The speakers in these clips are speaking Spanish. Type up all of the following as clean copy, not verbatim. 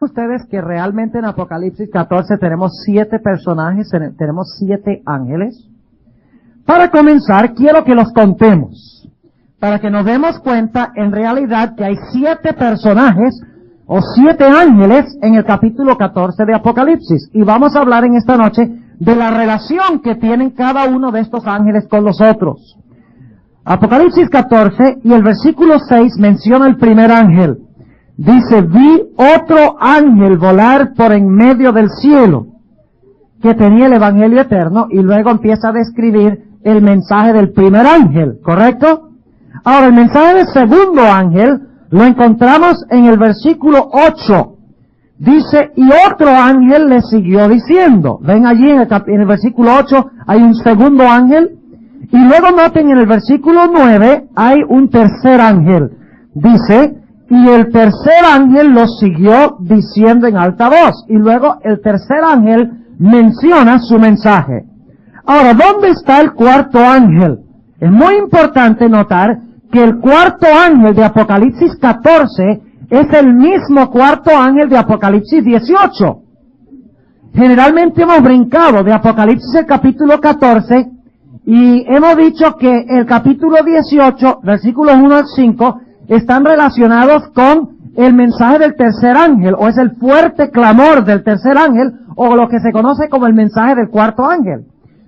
Ustedes que realmente en Apocalipsis 14 tenemos 7 personajes, tenemos 7 ángeles. Para comenzar, quiero que los contemos, para que nos demos cuenta en realidad que hay 7 personajes o 7 ángeles en el capítulo 14 de Apocalipsis. Y vamos a hablar en esta noche de la relación que tienen cada uno de estos ángeles con los otros. Apocalipsis 14 y el versículo 6 menciona el primer ángel. Dice, vi otro ángel volar por en medio del cielo, que tenía el evangelio eterno, y luego empieza a describir el mensaje del primer ángel, ¿correcto? Ahora, el mensaje del segundo ángel lo encontramos en el versículo 8. Dice, y otro ángel le siguió diciendo. Ven allí en el versículo 8 hay un segundo ángel, y luego noten en el versículo 9 hay un tercer ángel. Dice, y el tercer ángel lo siguió diciendo en alta voz. Y luego el tercer ángel menciona su mensaje. Ahora, ¿dónde está el cuarto ángel? Es muy importante notar que el cuarto ángel de Apocalipsis 14 es el mismo cuarto ángel de Apocalipsis 18. Generalmente hemos brincado de Apocalipsis el capítulo 14 y hemos dicho que el capítulo 18, versículos 1 al 5, están relacionados con el mensaje del tercer ángel, o es el fuerte clamor del tercer ángel, o lo que se conoce como el mensaje del cuarto ángel.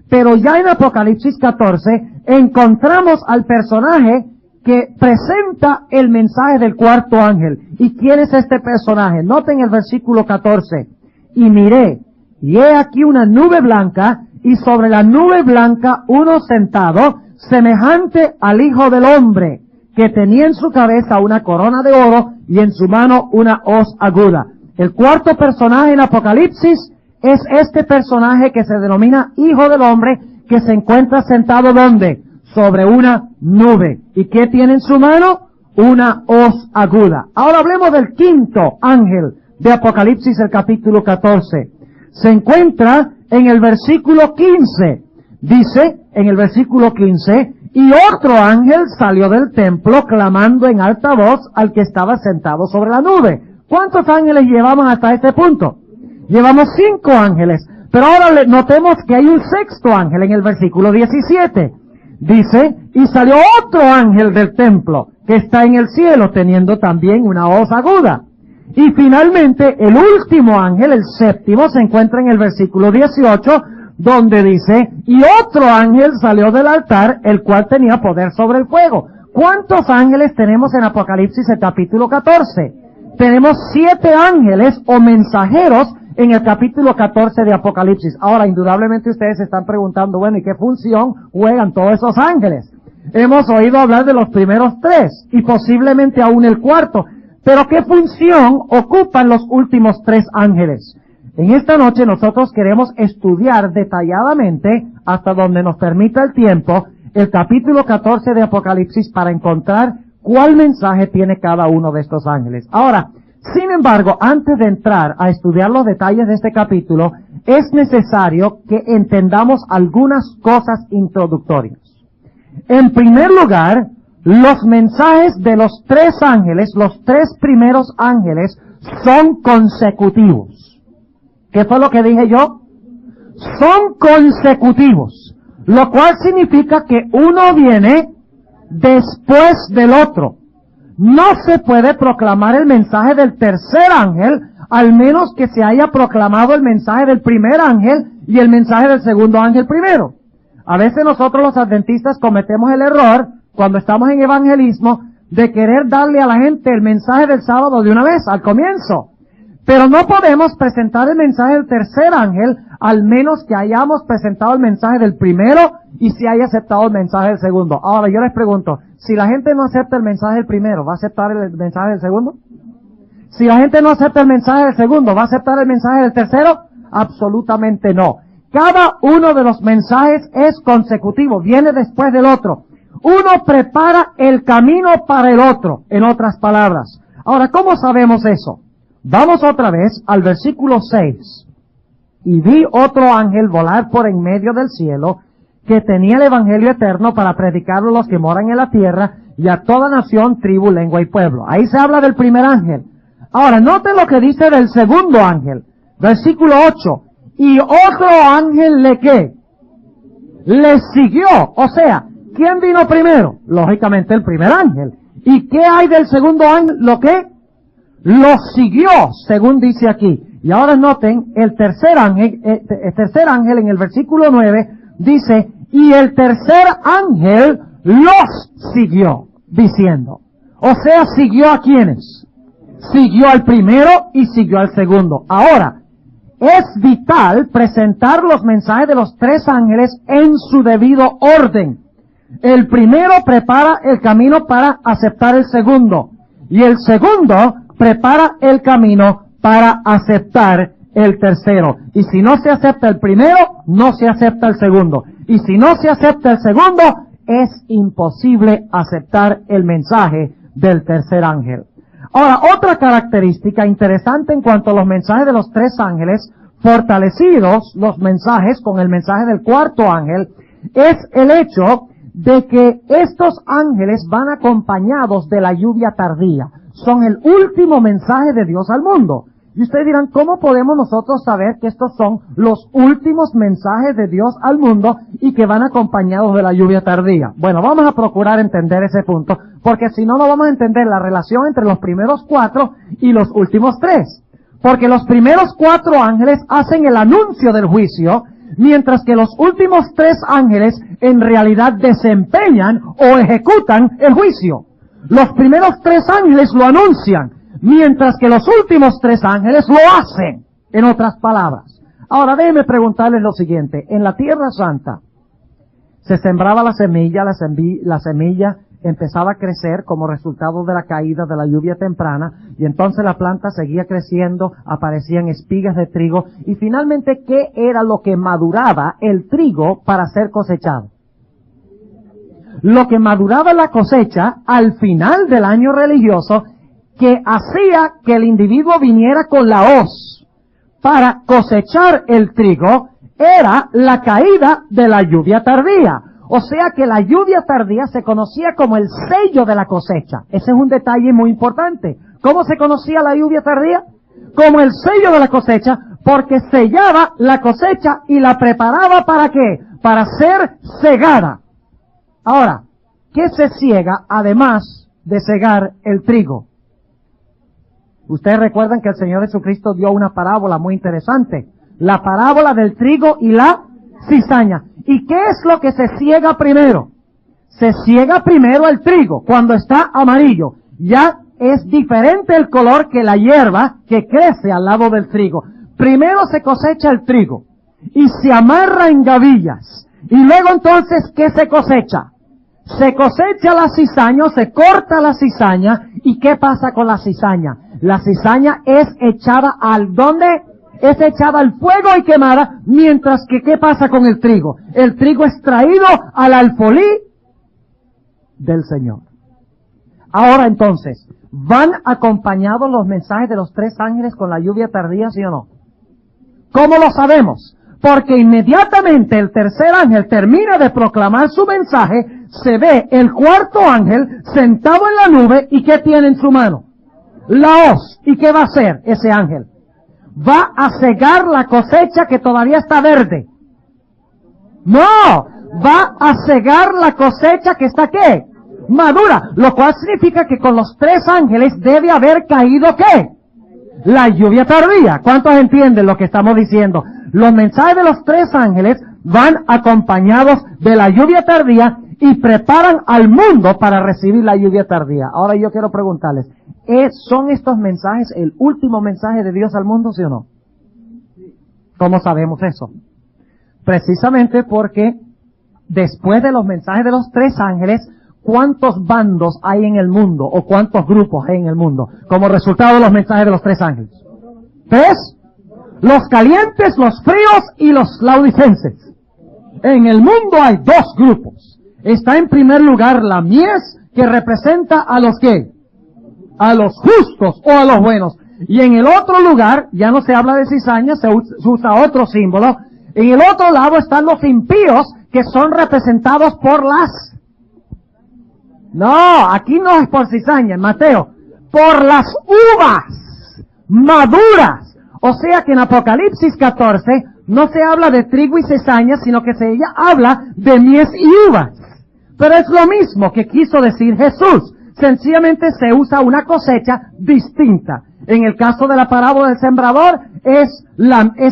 Pero ya en Apocalipsis 14 encontramos al personaje que presenta el mensaje del cuarto ángel. ¿Y quién es este personaje? Noten el versículo 14. Y miré, y he aquí una nube blanca, y sobre la nube blanca uno sentado, semejante al Hijo del Hombre, que tenía en su cabeza una corona de oro y en su mano una hoz aguda. El cuarto personaje en Apocalipsis es este personaje que se denomina Hijo del Hombre, que se encuentra sentado ¿dónde? Sobre una nube. ¿Y qué tiene en su mano? Una hoz aguda. Ahora hablemos del quinto ángel de Apocalipsis, el capítulo 14. Se encuentra en el versículo 15. Dice, en el versículo 15, y otro ángel salió del templo clamando en alta voz al que estaba sentado sobre la nube. ¿Cuántos ángeles llevamos hasta este punto? Llevamos 5 ángeles. Pero ahora notemos que hay un sexto ángel en el versículo 17. Dice, y salió otro ángel del templo que está en el cielo teniendo también una hoz aguda. Y finalmente el último ángel, el séptimo, se encuentra en el versículo 18, donde dice, y otro ángel salió del altar, el cual tenía poder sobre el fuego. ¿Cuántos ángeles tenemos en Apocalipsis, el capítulo 14? Tenemos 7 ángeles o mensajeros en el capítulo 14 de Apocalipsis. Ahora, indudablemente ustedes se están preguntando, bueno, ¿y qué función juegan todos esos ángeles? Hemos oído hablar de los primeros 3 y posiblemente aún el cuarto, pero ¿qué función ocupan los últimos 3 ángeles? En esta noche nosotros queremos estudiar detalladamente, hasta donde nos permita el tiempo, el capítulo 14 de Apocalipsis para encontrar cuál mensaje tiene cada uno de estos ángeles. Ahora, sin embargo, antes de entrar a estudiar los detalles de este capítulo, es necesario que entendamos algunas cosas introductorias. En primer lugar, los mensajes de los 3 ángeles, los 3 primeros ángeles, son consecutivos. ¿Qué fue lo que dije yo? Son consecutivos, lo cual significa que uno viene después del otro. No se puede proclamar el mensaje del tercer ángel, al menos que se haya proclamado el mensaje del primer ángel y el mensaje del segundo ángel primero. A veces nosotros los adventistas cometemos el error, cuando estamos en evangelismo, de querer darle a la gente el mensaje del sábado de una vez, al comienzo. Pero no podemos presentar el mensaje del tercer ángel, al menos que hayamos presentado el mensaje del primero y si haya aceptado el mensaje del segundo. Ahora yo les pregunto, si la gente no acepta el mensaje del primero, ¿va a aceptar el mensaje del segundo? Si la gente no acepta el mensaje del segundo, ¿va a aceptar el mensaje del tercero? Absolutamente no. Cada uno de los mensajes es consecutivo, viene después del otro. Uno prepara el camino para el otro, en otras palabras. Ahora, ¿cómo sabemos eso? Vamos otra vez al versículo 6. Y vi otro ángel volar por en medio del cielo, que tenía el evangelio eterno para predicarlo a los que moran en la tierra y a toda nación, tribu, lengua y pueblo. Ahí se habla del primer ángel. Ahora, noten lo que dice del segundo ángel. Versículo 8. Y otro ángel le ¿qué? Le siguió. O sea, ¿quién vino primero? Lógicamente el primer ángel. ¿Y qué hay del segundo ángel? ¿Lo qué? Lo siguió, según dice aquí. Y ahora noten, el tercer ángel en el versículo 9 dice, y el tercer ángel los siguió, diciendo. O sea, ¿siguió a quiénes? Siguió al primero y siguió al segundo. Ahora, es vital presentar los mensajes de los tres ángeles en su debido orden. El primero prepara el camino para aceptar el segundo. Y el segundo prepara el camino para aceptar el tercero. Y si no se acepta el primero, no se acepta el segundo. Y si no se acepta el segundo, es imposible aceptar el mensaje del tercer ángel. Ahora, otra característica interesante en cuanto a los mensajes de los tres ángeles, fortalecidos los mensajes con el mensaje del cuarto ángel, es el hecho de que estos ángeles van acompañados de la lluvia tardía. Son el último mensaje de Dios al mundo. Y ustedes dirán, ¿cómo podemos nosotros saber que estos son los últimos mensajes de Dios al mundo y que van acompañados de la lluvia tardía? Bueno, vamos a procurar entender ese punto, porque si no, no vamos a entender la relación entre los primeros cuatro y los últimos tres. Porque los primeros cuatro ángeles hacen el anuncio del juicio, mientras que los últimos tres ángeles en realidad desempeñan o ejecutan el juicio. Los primeros tres ángeles lo anuncian, mientras que los últimos tres ángeles lo hacen, en otras palabras. Ahora déjenme preguntarles lo siguiente. En la Tierra Santa se sembraba la semilla empezaba a crecer como resultado de la caída de la lluvia temprana, y entonces la planta seguía creciendo, aparecían espigas de trigo, y finalmente, ¿qué era lo que maduraba el trigo para ser cosechado? Lo que maduraba la cosecha al final del año religioso, que hacía que el individuo viniera con la hoz para cosechar el trigo, era la caída de la lluvia tardía. O sea que la lluvia tardía se conocía como el sello de la cosecha. Ese es un detalle muy importante. ¿Cómo se conocía la lluvia tardía? Como el sello de la cosecha, porque sellaba la cosecha y la preparaba ¿para qué? Para ser segada. Ahora, ¿qué se ciega además de cegar el trigo? Ustedes recuerdan que el Señor Jesucristo dio una parábola muy interesante. La parábola del trigo y la cizaña. ¿Y qué es lo que se ciega primero? Se ciega primero el trigo cuando está amarillo. Ya es diferente el color que la hierba que crece al lado del trigo. Primero se cosecha el trigo y se amarra en gavillas. Y luego entonces, ¿qué se cosecha? Se cosecha la cizaña, se corta la cizaña. ¿Y qué pasa con la cizaña? La cizaña es echada al ¿dónde? Es echada al fuego y quemada, mientras que ¿qué pasa con el trigo? El trigo es traído al alfolí del Señor. Ahora entonces, ¿van acompañados los mensajes de los tres ángeles con la lluvia tardía, sí o no? ¿Cómo lo sabemos? Porque inmediatamente el tercer ángel termina de proclamar su mensaje, se ve el cuarto ángel sentado en la nube, ¿y qué tiene en su mano? La hoz. ¿Y qué va a hacer ese ángel? Va a cegar la cosecha que todavía está verde. No, va a cegar la cosecha que está ¿qué? Madura. Lo cual significa que con los tres ángeles debe haber caído ¿qué? La lluvia tardía. ¿Cuántos entienden lo que estamos diciendo? Los mensajes de los tres ángeles van acompañados de la lluvia tardía y preparan al mundo para recibir la lluvia tardía. Ahora yo quiero preguntarles, ¿son estos mensajes el último mensaje de Dios al mundo, sí o no? ¿Cómo sabemos eso? Precisamente porque después de los mensajes de los tres ángeles, ¿cuántos bandos hay en el mundo o cuántos grupos hay en el mundo como resultado de los mensajes de los tres ángeles? ¿Tres? Los calientes, los fríos y los laodicenses. En el mundo hay dos grupos. Está en primer lugar la mies, que representa a los ¿qué? A los justos o a los buenos. Y en el otro lugar, ya no se habla de cizaña, se usa otro símbolo. En el otro lado están los impíos, que son representados por las... No, aquí no es por cizaña, Mateo. Por las uvas. maduras. O sea que en Apocalipsis 14 no se habla de trigo y cizaña, sino que se habla de mies y uvas. Pero es lo mismo que quiso decir Jesús. Sencillamente se usa una cosecha distinta. En el caso de la parábola del sembrador es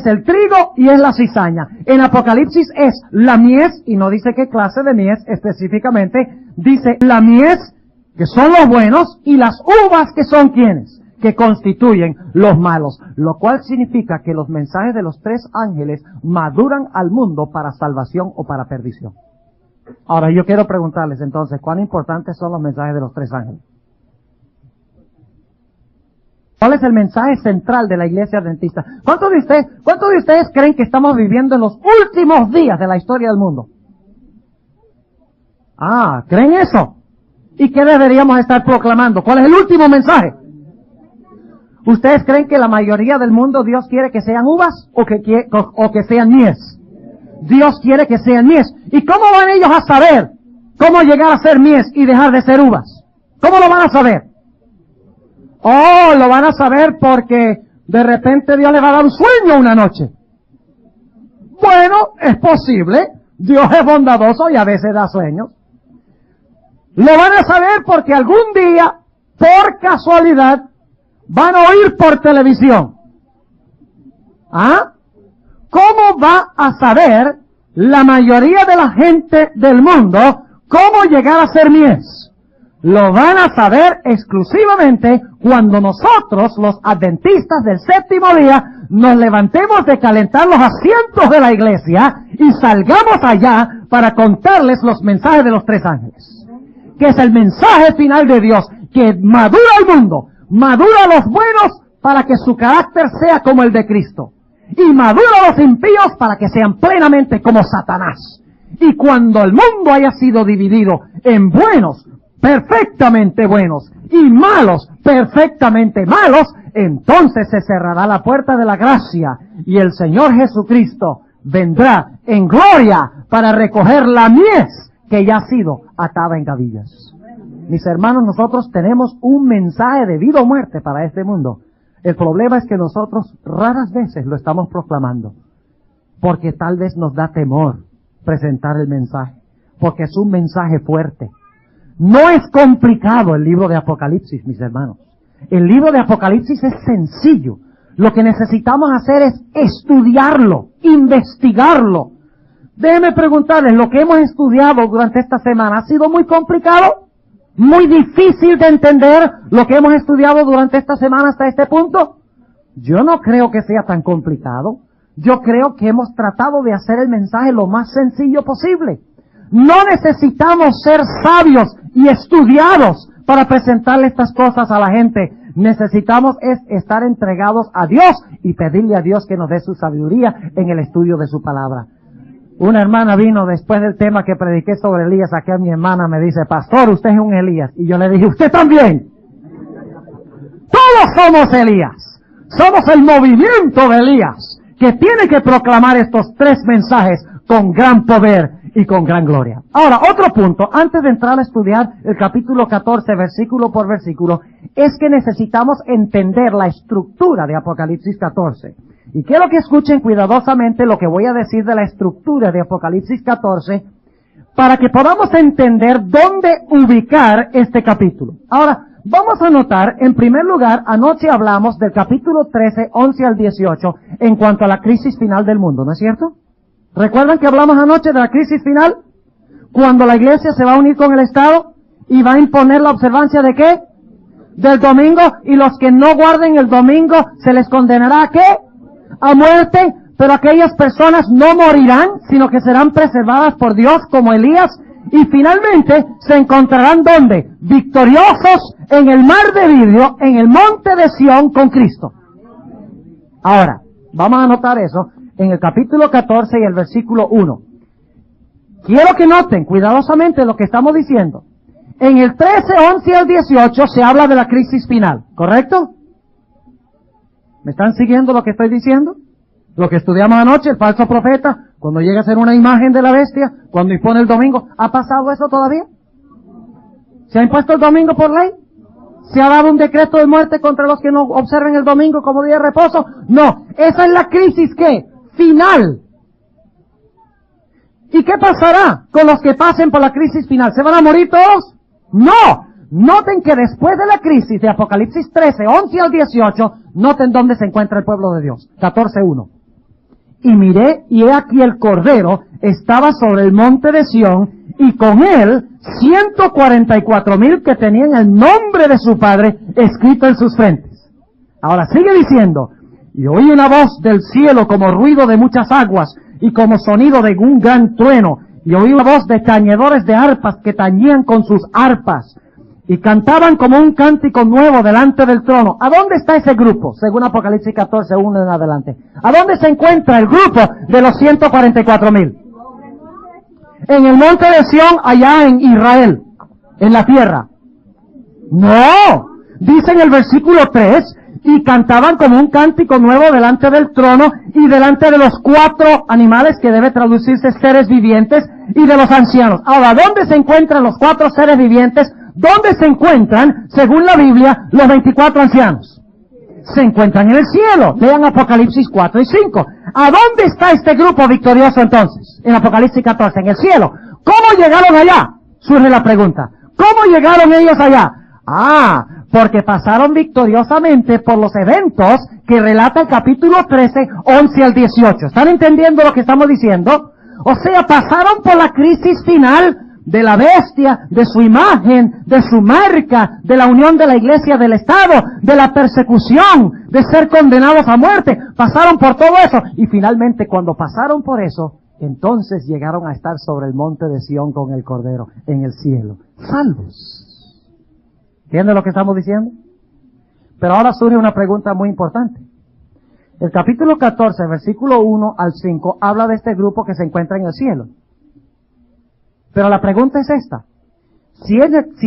el trigo y es la cizaña. En Apocalipsis es la mies, y no dice qué clase de mies específicamente, dice la mies, que son los buenos, y las uvas, que son ¿quiénes? Que constituyen los malos. Lo cual significa que los mensajes de los tres ángeles maduran al mundo para salvación o para perdición. Ahora yo quiero preguntarles entonces, ¿cuán importantes son los mensajes de los tres ángeles? ¿Cuál es el mensaje central de la iglesia adventista? ¿Cuántos de ustedes creen que estamos viviendo en los últimos días de la historia del mundo? ¿Creen eso? ¿Y qué deberíamos estar proclamando? ¿Cuál es el último mensaje? ¿Ustedes creen que la mayoría del mundo Dios quiere que sean uvas o que sean mies? Dios quiere que sean mies. ¿Y cómo van ellos a saber cómo llegar a ser mies y dejar de ser uvas? ¿Cómo lo van a saber? Lo van a saber porque de repente Dios les va a dar un sueño una noche. Bueno, es posible. Dios es bondadoso y a veces da sueños. Lo van a saber porque algún día, por casualidad, van a oír por televisión. ¿Cómo va a saber la mayoría de la gente del mundo cómo llegar a ser mies? Lo van a saber exclusivamente cuando nosotros, los adventistas del séptimo día, nos levantemos de calentar los asientos de la iglesia y salgamos allá para contarles los mensajes de los tres ángeles. Que es el mensaje final de Dios, que madura al mundo, madura a los buenos para que su carácter sea como el de Cristo. Y madura a los impíos para que sean plenamente como Satanás. Y cuando el mundo haya sido dividido en buenos, perfectamente buenos, y malos, perfectamente malos, entonces se cerrará la puerta de la gracia y el Señor Jesucristo vendrá en gloria para recoger la mies que ya ha sido atada en gavillas. Mis hermanos, nosotros tenemos un mensaje de vida o muerte para este mundo. El problema es que nosotros raras veces lo estamos proclamando, porque tal vez nos da temor presentar el mensaje, porque es un mensaje fuerte. No es complicado el libro de Apocalipsis, mis hermanos. El libro de Apocalipsis es sencillo. Lo que necesitamos hacer es estudiarlo, investigarlo. Déjenme preguntarles, ¿lo que hemos estudiado durante esta semana ha sido muy complicado? ¿Muy difícil de entender lo que hemos estudiado durante esta semana hasta este punto? Yo no creo que sea tan complicado. Yo creo que hemos tratado de hacer el mensaje lo más sencillo posible. No necesitamos ser sabios y estudiados para presentarle estas cosas a la gente. Necesitamos estar entregados a Dios y pedirle a Dios que nos dé su sabiduría en el estudio de su palabra. Una hermana vino después del tema que prediqué sobre Elías, aquí a mi hermana me dice, pastor, usted es un Elías. Y yo le dije, usted también. Todos somos Elías. Somos el movimiento de Elías, que tiene que proclamar estos tres mensajes con gran poder y con gran gloria. Ahora, otro punto, antes de entrar a estudiar el capítulo 14, versículo por versículo, es que necesitamos entender la estructura de Apocalipsis 14. Y quiero que escuchen cuidadosamente lo que voy a decir de la estructura de Apocalipsis 14, para que podamos entender dónde ubicar este capítulo. Ahora, vamos a notar, en primer lugar, anoche hablamos del capítulo 13, 11 al 18, en cuanto a la crisis final del mundo, ¿no es cierto? ¿Recuerdan que hablamos anoche de la crisis final? Cuando la iglesia se va a unir con el Estado y va a imponer la observancia ¿de qué? Del domingo, y los que no guarden el domingo se les condenará ¿a qué? A muerte, pero aquellas personas no morirán, sino que serán preservadas por Dios como Elías, y finalmente se encontrarán ¿dónde? Victoriosos en el mar de vidrio, en el monte de Sión con Cristo. Ahora, vamos a notar eso en el capítulo 14 y el versículo 1. Quiero que noten cuidadosamente lo que estamos diciendo. En el 13, 11 al 18 se habla de la crisis final, ¿correcto? ¿Me están siguiendo lo que estoy diciendo? Lo que estudiamos anoche, el falso profeta, cuando llega a ser una imagen de la bestia, cuando impone el domingo. ¿Ha pasado eso todavía? ¿Se ha impuesto el domingo por ley? ¿Se ha dado un decreto de muerte contra los que no observen el domingo como día de reposo? No. Esa es la crisis, ¿qué? Final. ¿Y qué pasará con los que pasen por la crisis final? ¿Se van a morir todos? No. Noten que después de la crisis de Apocalipsis 13, 11 al 18, noten dónde se encuentra el pueblo de Dios. 14:1. Y miré, y he aquí el Cordero estaba sobre el monte de Sión, y con él 144,000 que tenían el nombre de su Padre escrito en sus frentes. Ahora sigue diciendo, y oí una voz del cielo como ruido de muchas aguas, y como sonido de un gran trueno, y oí una voz de tañedores de arpas que tañían con sus arpas, y cantaban como un cántico nuevo delante del trono. ¿A dónde está ese grupo? Según Apocalipsis 14:1 en adelante. ¿A dónde se encuentra el grupo de los 144,000? En el monte de Sión, allá en Israel, en la tierra. No, dice en el versículo 3, y cantaban como un cántico nuevo delante del trono y delante de los 4 animales, que debe traducirse seres vivientes, y de los ancianos. Ahora, ¿dónde se encuentran los 4 seres vivientes? ¿Dónde se encuentran, según la Biblia, los 24 ancianos? Se encuentran en el cielo. Lean Apocalipsis 4 y 5. ¿A dónde está este grupo victorioso entonces? En Apocalipsis 14, en el cielo. ¿Cómo llegaron allá? Surge la pregunta. ¿Cómo llegaron ellos allá? Porque pasaron victoriosamente por los eventos que relata el capítulo 13, 11 al 18. ¿Están entendiendo lo que estamos diciendo? O sea, pasaron por la crisis final de la bestia, de su imagen, de su marca, de la unión de la iglesia del Estado, de la persecución, de ser condenados a muerte. Pasaron por todo eso. Y finalmente, cuando pasaron por eso, entonces llegaron a estar sobre el monte de Sión con el Cordero, en el cielo, salvos. ¿Entienden lo que estamos diciendo? Pero ahora surge una pregunta muy importante. El capítulo 14, versículo 1 al 5, habla de este grupo que se encuentra en el cielo. Pero la pregunta es esta. Si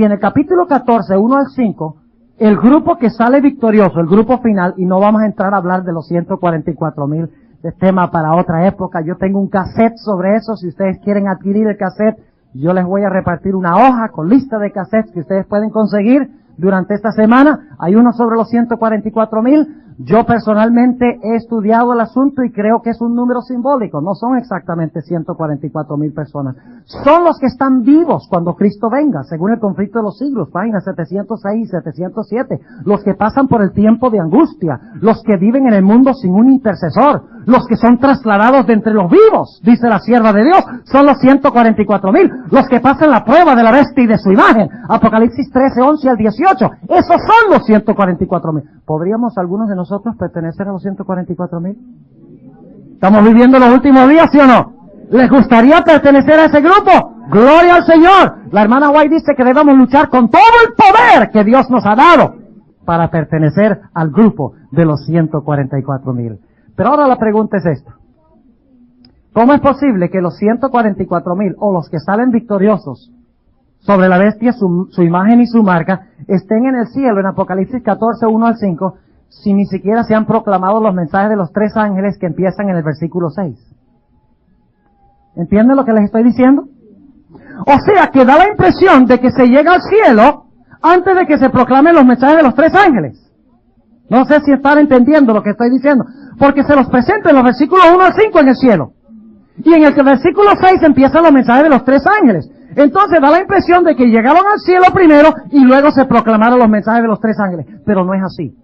en el capítulo 14, 1 al 5, el grupo que sale victorioso, el grupo final, y no vamos a entrar a hablar de los 144,000, de tema para otra época, yo tengo un cassette sobre eso, si ustedes quieren adquirir el cassette, yo les voy a repartir una hoja con lista de cassettes que ustedes pueden conseguir durante esta semana. Hay uno sobre los 144,000. Yo personalmente he estudiado el asunto y creo que es un número simbólico. No son exactamente 144,000 personas. Son los que están vivos cuando Cristo venga, según el conflicto de los siglos, páginas 706 y 707. Los que pasan por el tiempo de angustia. Los que viven en el mundo sin un intercesor. Los que son trasladados de entre los vivos, dice la sierva de Dios, son los 144,000. Los que pasan la prueba de la bestia y de su imagen. Apocalipsis 13, 11 al 18. Esos son los 144,000. ¿Podríamos algunos de nosotros pertenecer a los 144,000? ¿Estamos viviendo los últimos días, sí o no? ¿Les gustaría pertenecer a ese grupo? ¡Gloria al Señor! La hermana White dice que debemos luchar con todo el poder que Dios nos ha dado para pertenecer al grupo de los 144,000. Pero ahora la pregunta es esta. ¿Cómo es posible que los 144,000 o los que salen victoriosos sobre la bestia, su imagen y su marca, estén en el cielo en Apocalipsis 14, 1 al 5, si ni siquiera se han proclamado los mensajes de los 3 ángeles que empiezan en el versículo 6? ¿Entienden lo que les estoy diciendo? O sea, que da la impresión de que se llega al cielo antes de que se proclamen los mensajes de los 3 ángeles. No sé si están entendiendo lo que estoy diciendo. Porque se los presenta en los versículos 1 al 5 en el cielo. Y en el versículo 6 empiezan los mensajes de los 3 ángeles. Entonces da la impresión de que llegaron al cielo primero y luego se proclamaron los mensajes de los 3 ángeles. Pero no es así.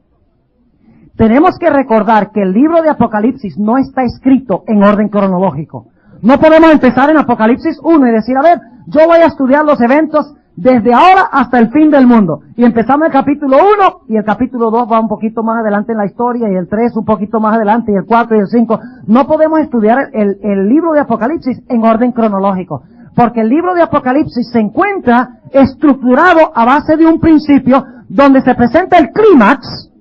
Tenemos que recordar que el libro de Apocalipsis no está escrito en orden cronológico. No podemos empezar en Apocalipsis 1 y decir, a ver, yo voy a estudiar los eventos desde ahora hasta el fin del mundo. Y empezamos el capítulo 1 y el capítulo 2 va un poquito más adelante en la historia y el 3 un poquito más adelante y el 4 y el 5. No podemos estudiar el libro de Apocalipsis en orden cronológico. Porque el libro de Apocalipsis se encuentra estructurado a base de un principio donde se presenta el clímax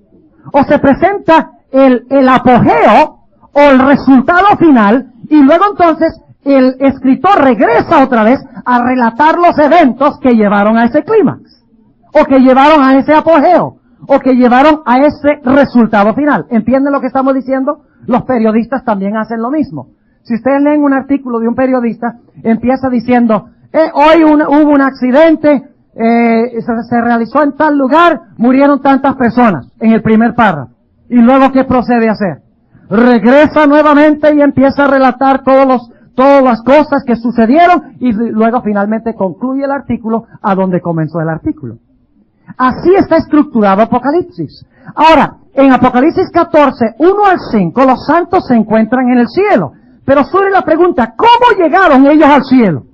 o se presenta el apogeo o el resultado final y luego entonces el escritor regresa otra vez a relatar los eventos que llevaron a ese clímax, o que llevaron a ese apogeo, o que llevaron a ese resultado final. ¿Entienden lo que estamos diciendo? Los periodistas también hacen lo mismo. Si ustedes leen un artículo de un periodista, empieza diciendo, hoy hubo un accidente, se realizó en tal lugar, murieron tantas personas, en el primer párrafo. Y luego, ¿qué procede a hacer? Regresa nuevamente y empieza a relatar todas las cosas que sucedieron y luego finalmente concluye el artículo a donde comenzó el artículo. Así está estructurado Apocalipsis. Ahora, en Apocalipsis 14, 1 al 5, los santos se encuentran en el cielo. Pero surge la pregunta, ¿cómo llegaron ellos al cielo?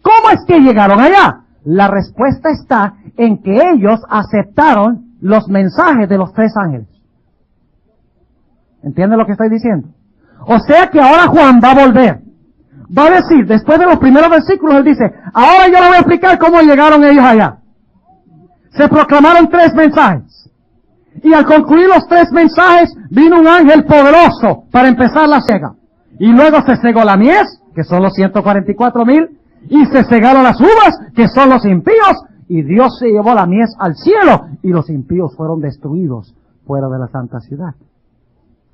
¿Cómo es que llegaron allá? La respuesta está en que ellos aceptaron los mensajes de los 3 ángeles. ¿Entiende lo que estoy diciendo? O sea que ahora Juan va a volver. Va a decir, después de los primeros versículos, él dice, ahora yo le voy a explicar cómo llegaron ellos allá. Se proclamaron 3 mensajes. Y al concluir los 3 mensajes, vino un ángel poderoso para empezar la siega. Y luego se cegó la mies, que son los 144,000, y se cegaron las uvas, que son los impíos, y Dios se llevó la mies al cielo, y los impíos fueron destruidos fuera de la santa ciudad.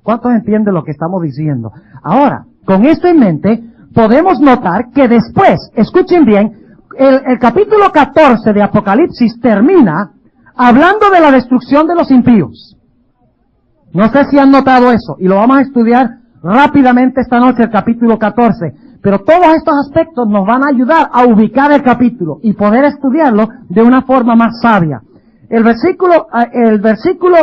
¿Cuántos entienden lo que estamos diciendo? Ahora, con esto en mente, podemos notar que después, escuchen bien, el capítulo 14 de Apocalipsis termina hablando de la destrucción de los impíos. No sé si han notado eso, y lo vamos a estudiar rápidamente esta noche, el capítulo 14. Pero todos estos aspectos nos van a ayudar a ubicar el capítulo y poder estudiarlo de una forma más sabia. El versículo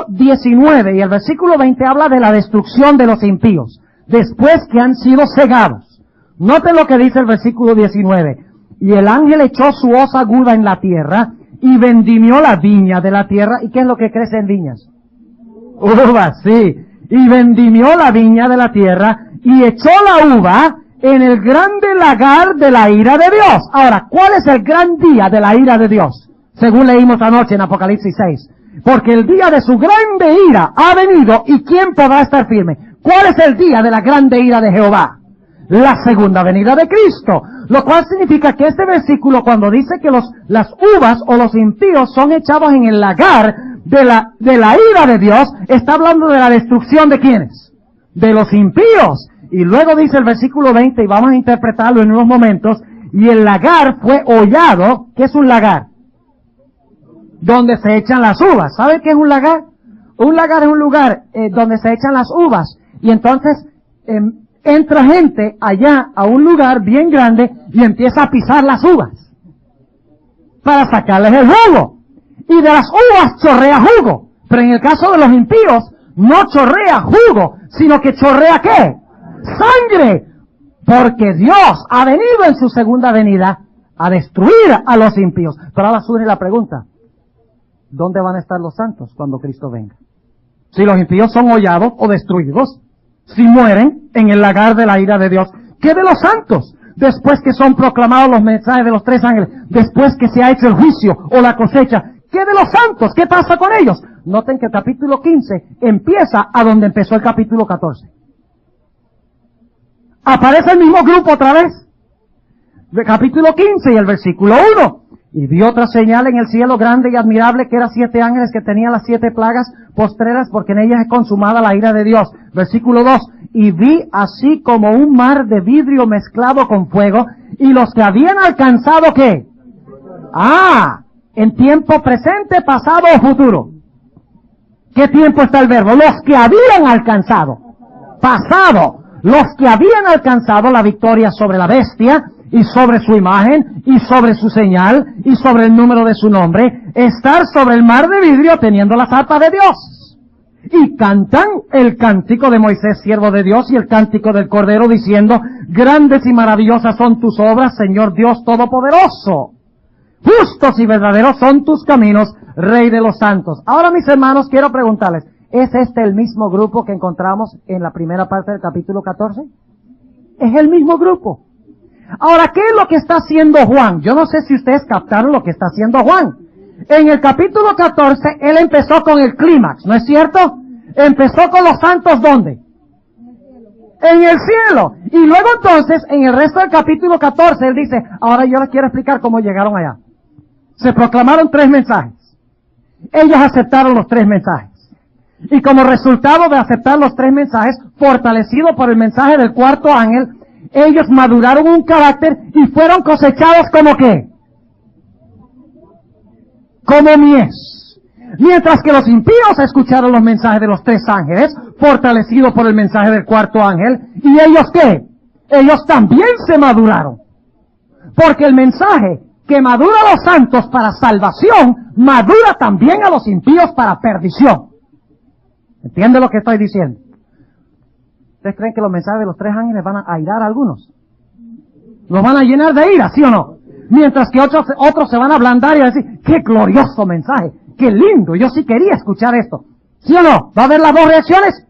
19 y el versículo 20 habla de la destrucción de los impíos, después que han sido cegados. Noten lo que dice el versículo 19. Y el ángel echó su hoz aguda en la tierra y vendimió la viña de la tierra. ¿Y qué es lo que crece en viñas? Uvas, sí. Y vendimió la viña de la tierra y echó la uva en el grande lagar de la ira de Dios. Ahora, ¿cuál es el gran día de la ira de Dios? Según leímos anoche en Apocalipsis 6. Porque el día de su grande ira ha venido, ¿y quién podrá estar firme? ¿Cuál es el día de la grande ira de Jehová? La segunda venida de Cristo. Lo cual significa que este versículo, cuando dice que las uvas o los impíos son echados en el lagar de la ira de Dios, está hablando de la destrucción de ¿quiénes? De los impíos. Y luego dice el versículo 20, y vamos a interpretarlo en unos momentos, y el lagar fue hollado. ¿Qué es un lagar? Donde se echan las uvas. ¿Sabe qué es un lagar? Un lagar es un lugar donde se echan las uvas. Y entonces entra gente allá a un lugar bien grande y empieza a pisar las uvas para sacarles el jugo. Y de las uvas chorrea jugo. Pero en el caso de los impíos, no chorrea jugo, sino que chorrea ¿qué? Sangre. Porque Dios ha venido en su segunda venida a destruir a los impíos. Pero ahora surge la pregunta, ¿dónde van a estar los santos cuando Cristo venga? Si los impíos son hollados o destruidos, si mueren en el lagar de la ira de Dios, ¿qué de los santos? Después que son proclamados los mensajes de los 3 ángeles, después que se ha hecho el juicio o la cosecha, ¿qué de los santos? ¿Qué pasa con ellos? Noten que el capítulo 15 empieza a donde empezó el capítulo 14. Aparece el mismo grupo otra vez. El capítulo 15 y el versículo 1. Y vi otra señal en el cielo grande y admirable, que eran 7 ángeles que tenían las 7 plagas postreras, porque en ellas es consumada la ira de Dios. Versículo 2. Y vi así como un mar de vidrio mezclado con fuego, y los que habían alcanzado ¿qué? En tiempo presente, pasado o futuro. ¿Qué tiempo está el verbo? Los que habían alcanzado. Pasado. Los que habían alcanzado la victoria sobre la bestia, y sobre su imagen, y sobre su señal, y sobre el número de su nombre, estar sobre el mar de vidrio teniendo las arpas de Dios. Y cantan el cántico de Moisés, siervo de Dios, y el cántico del Cordero, diciendo, grandes y maravillosas son tus obras, Señor Dios Todopoderoso. Justos y verdaderos son tus caminos, Rey de los santos. Ahora, mis hermanos, quiero preguntarles, ¿es este el mismo grupo que encontramos en la primera parte del capítulo 14? Es el mismo grupo. Ahora, ¿qué es lo que está haciendo Juan? Yo no sé si ustedes captaron lo que está haciendo Juan. En el capítulo 14, él empezó con el clímax, ¿no es cierto? Empezó con los santos, ¿dónde? En el cielo. Y luego entonces, en el resto del capítulo 14, él dice, ahora yo les quiero explicar cómo llegaron allá. Se proclamaron 3 mensajes. Ellos aceptaron los 3 mensajes. Y como resultado de aceptar los 3 mensajes, fortalecido por el mensaje del 4º ángel, ellos maduraron un carácter y fueron cosechados como ¿qué? como mies. Mientras que los impíos escucharon los mensajes de los 3 ángeles, fortalecidos por el mensaje del 4º ángel, ¿y ellos qué? Ellos también se maduraron. Porque el mensaje que madura a los santos para salvación, madura también a los impíos para perdición. ¿Entiende lo que estoy diciendo? ¿Ustedes creen que los mensajes de los 3 ángeles van a airar a algunos? ¿Los van a llenar de ira, sí o no? Mientras que otros se van a ablandar y a decir, ¡qué glorioso mensaje! ¡Qué lindo! Yo sí quería escuchar esto. ¿Sí o no? ¿Va a haber las 2 reacciones?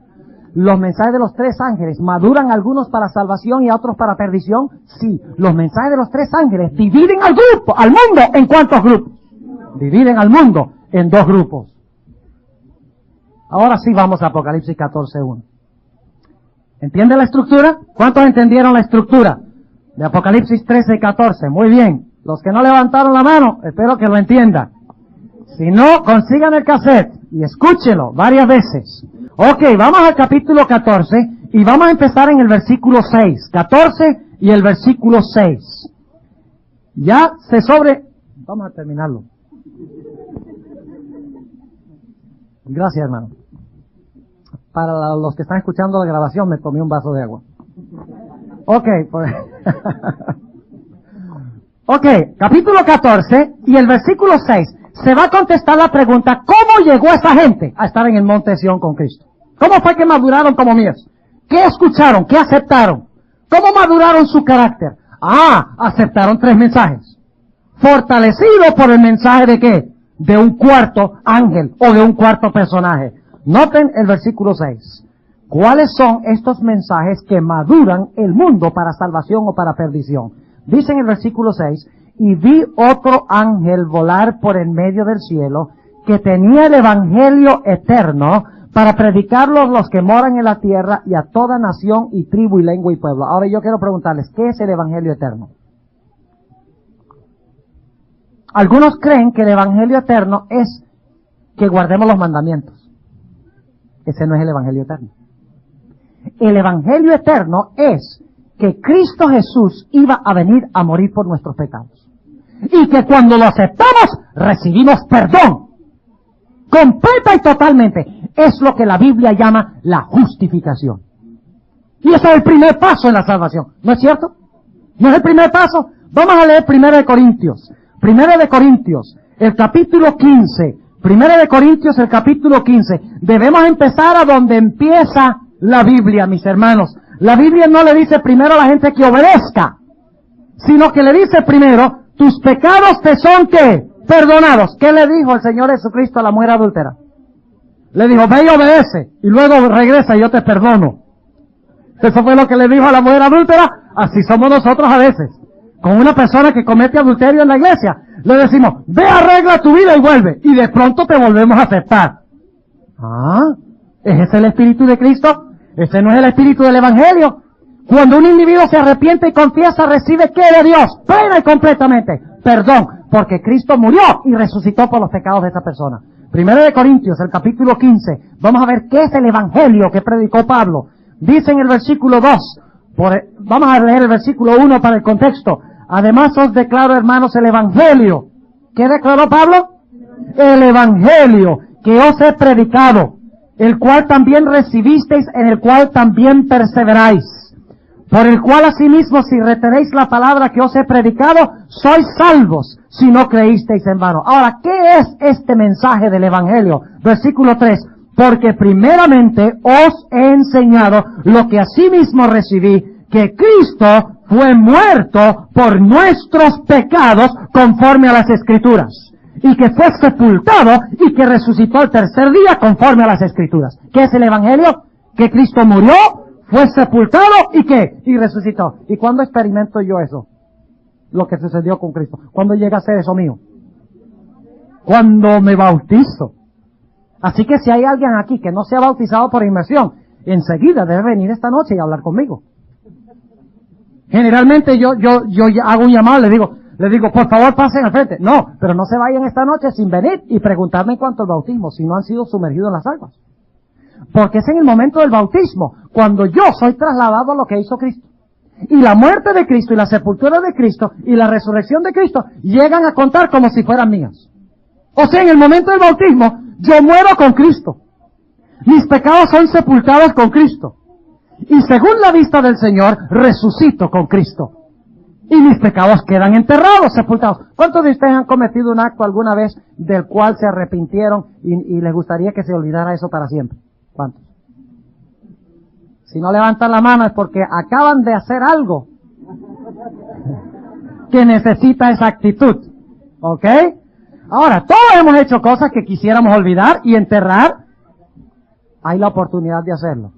¿Los mensajes de los 3 ángeles maduran a algunos para salvación y a otros para perdición? Sí. ¿Los mensajes de los 3 ángeles dividen al grupo, al mundo, en cuántos grupos? Dividen al mundo en 2 grupos. Ahora sí vamos a Apocalipsis 14:1. ¿Entiende la estructura? ¿Cuántos entendieron la estructura de Apocalipsis 13 y 14? Muy bien. Los que no levantaron la mano, espero que lo entiendan. Si no, consigan el cassette y escúchelo varias veces. Ok, vamos al capítulo 14 y vamos a empezar en el versículo 6. 14 y el versículo 6. Vamos a terminarlo. Gracias, hermano. Para los que están escuchando la grabación, me tomé un vaso de agua. Ok, capítulo 14 y el versículo 6. Se va a contestar la pregunta, ¿cómo llegó esa gente a estar en el monte Sión con Cristo? ¿Cómo fue que maduraron como mies? ¿Qué escucharon? ¿Qué aceptaron? ¿Cómo maduraron su carácter? Aceptaron 3 mensajes. Fortalecido por el mensaje de ¿qué? De un 4º ángel o de un 4º personaje. Noten el versículo 6. ¿Cuáles son estos mensajes que maduran el mundo para salvación o para perdición? Dice en el versículo 6, y vi otro ángel volar por en medio del cielo, que tenía el evangelio eterno para predicarlo a los que moran en la tierra y a toda nación y tribu y lengua y pueblo. Ahora yo quiero preguntarles, ¿qué es el evangelio eterno? Algunos creen que el evangelio eterno es que guardemos los mandamientos. Ese no es el evangelio eterno. El evangelio eterno es que Cristo Jesús iba a venir a morir por nuestros pecados. Y que cuando lo aceptamos, recibimos perdón. Completa y totalmente. Es lo que la Biblia llama la justificación. Y ese es el primer paso en la salvación. ¿No es cierto? ¿No es el primer paso? Vamos a leer 1 Corintios. 1 Corintios, el capítulo 15. 1 Corintios, el capítulo 15. Debemos empezar a donde empieza la Biblia, mis hermanos. La Biblia no le dice primero a la gente que obedezca, sino que le dice primero, tus pecados te son ¿qué? Perdonados. ¿Qué le dijo el Señor Jesucristo a la mujer adúltera? Le dijo, ve y obedece, y luego regresa y yo te perdono. Eso fue lo que le dijo a la mujer adúltera. Así somos nosotros a veces. Con una persona que comete adulterio en la iglesia, le decimos, ve, arregla tu vida y vuelve. Y de pronto te volvemos a aceptar. ¿Es ese el Espíritu de Cristo? Ese no es el Espíritu del Evangelio. Cuando un individuo se arrepiente y confiesa, recibe ¿qué de Dios? Plena y completamente. Perdón, porque Cristo murió y resucitó por los pecados de esa persona. 1 Corintios, el capítulo 15. Vamos a ver qué es el Evangelio que predicó Pablo. Dice en el versículo 2. Vamos a leer el versículo 1 para el contexto. Además os declaro, hermanos, el Evangelio. ¿Qué declaró Pablo? El Evangelio que os he predicado, el cual también recibisteis, en el cual también perseveráis. Por el cual asimismo, si retenéis la palabra que os he predicado, sois salvos, si no creísteis en vano. Ahora, ¿qué es este mensaje del Evangelio? Versículo 3. Porque primeramente os he enseñado lo que asimismo recibí, que Cristo fue muerto por nuestros pecados conforme a las Escrituras, y que fue sepultado y que resucitó al tercer día conforme a las Escrituras. ¿Qué es el Evangelio? Que Cristo murió, fue sepultado y ¿qué? Y resucitó. ¿Y cuándo experimento yo eso? Lo que sucedió con Cristo. ¿Cuándo llega a ser eso mío? Cuando me bautizo. Así que si hay alguien aquí que no se ha bautizado por inmersión, enseguida debe venir esta noche y hablar conmigo. Generalmente yo hago un llamado, le digo, por favor pasen al frente. No, pero no se vayan esta noche sin venir y preguntarme en cuanto al bautismo, si no han sido sumergidos en las aguas. Porque es en el momento del bautismo, cuando yo soy trasladado a lo que hizo Cristo. Y la muerte de Cristo y la sepultura de Cristo y la resurrección de Cristo llegan a contar como si fueran mías. O sea, en el momento del bautismo, yo muero con Cristo. Mis pecados son sepultados con Cristo. Y según la vista del Señor, resucito con Cristo. Y mis pecados quedan enterrados, sepultados. ¿Cuántos de ustedes han cometido un acto alguna vez del cual se arrepintieron y les gustaría que se olvidara eso para siempre? ¿Cuántos? Si no levantan la mano es porque acaban de hacer algo que necesita esa actitud. ¿Ok? Ahora, todos hemos hecho cosas que quisiéramos olvidar y enterrar. Hay la oportunidad de hacerlo.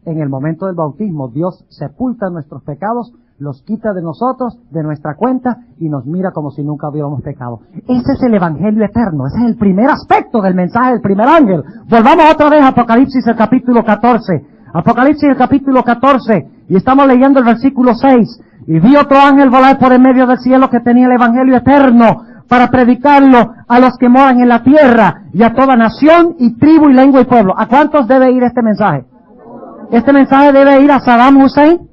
En el momento del bautismo, Dios sepulta nuestros pecados, los quita de nosotros, de nuestra cuenta, y nos mira como si nunca hubiéramos pecado. Ese es el Evangelio eterno. Ese es el primer aspecto del mensaje del primer ángel. Volvamos otra vez a Apocalipsis, el capítulo 14. Apocalipsis, el capítulo 14. Y estamos leyendo el versículo 6. Y vi otro ángel volar por en medio del cielo que tenía el Evangelio eterno para predicarlo a los que moran en la tierra y a toda nación y tribu y lengua y pueblo. ¿A cuántos debe ir este mensaje? Este mensaje debe ir a Saddam Hussein.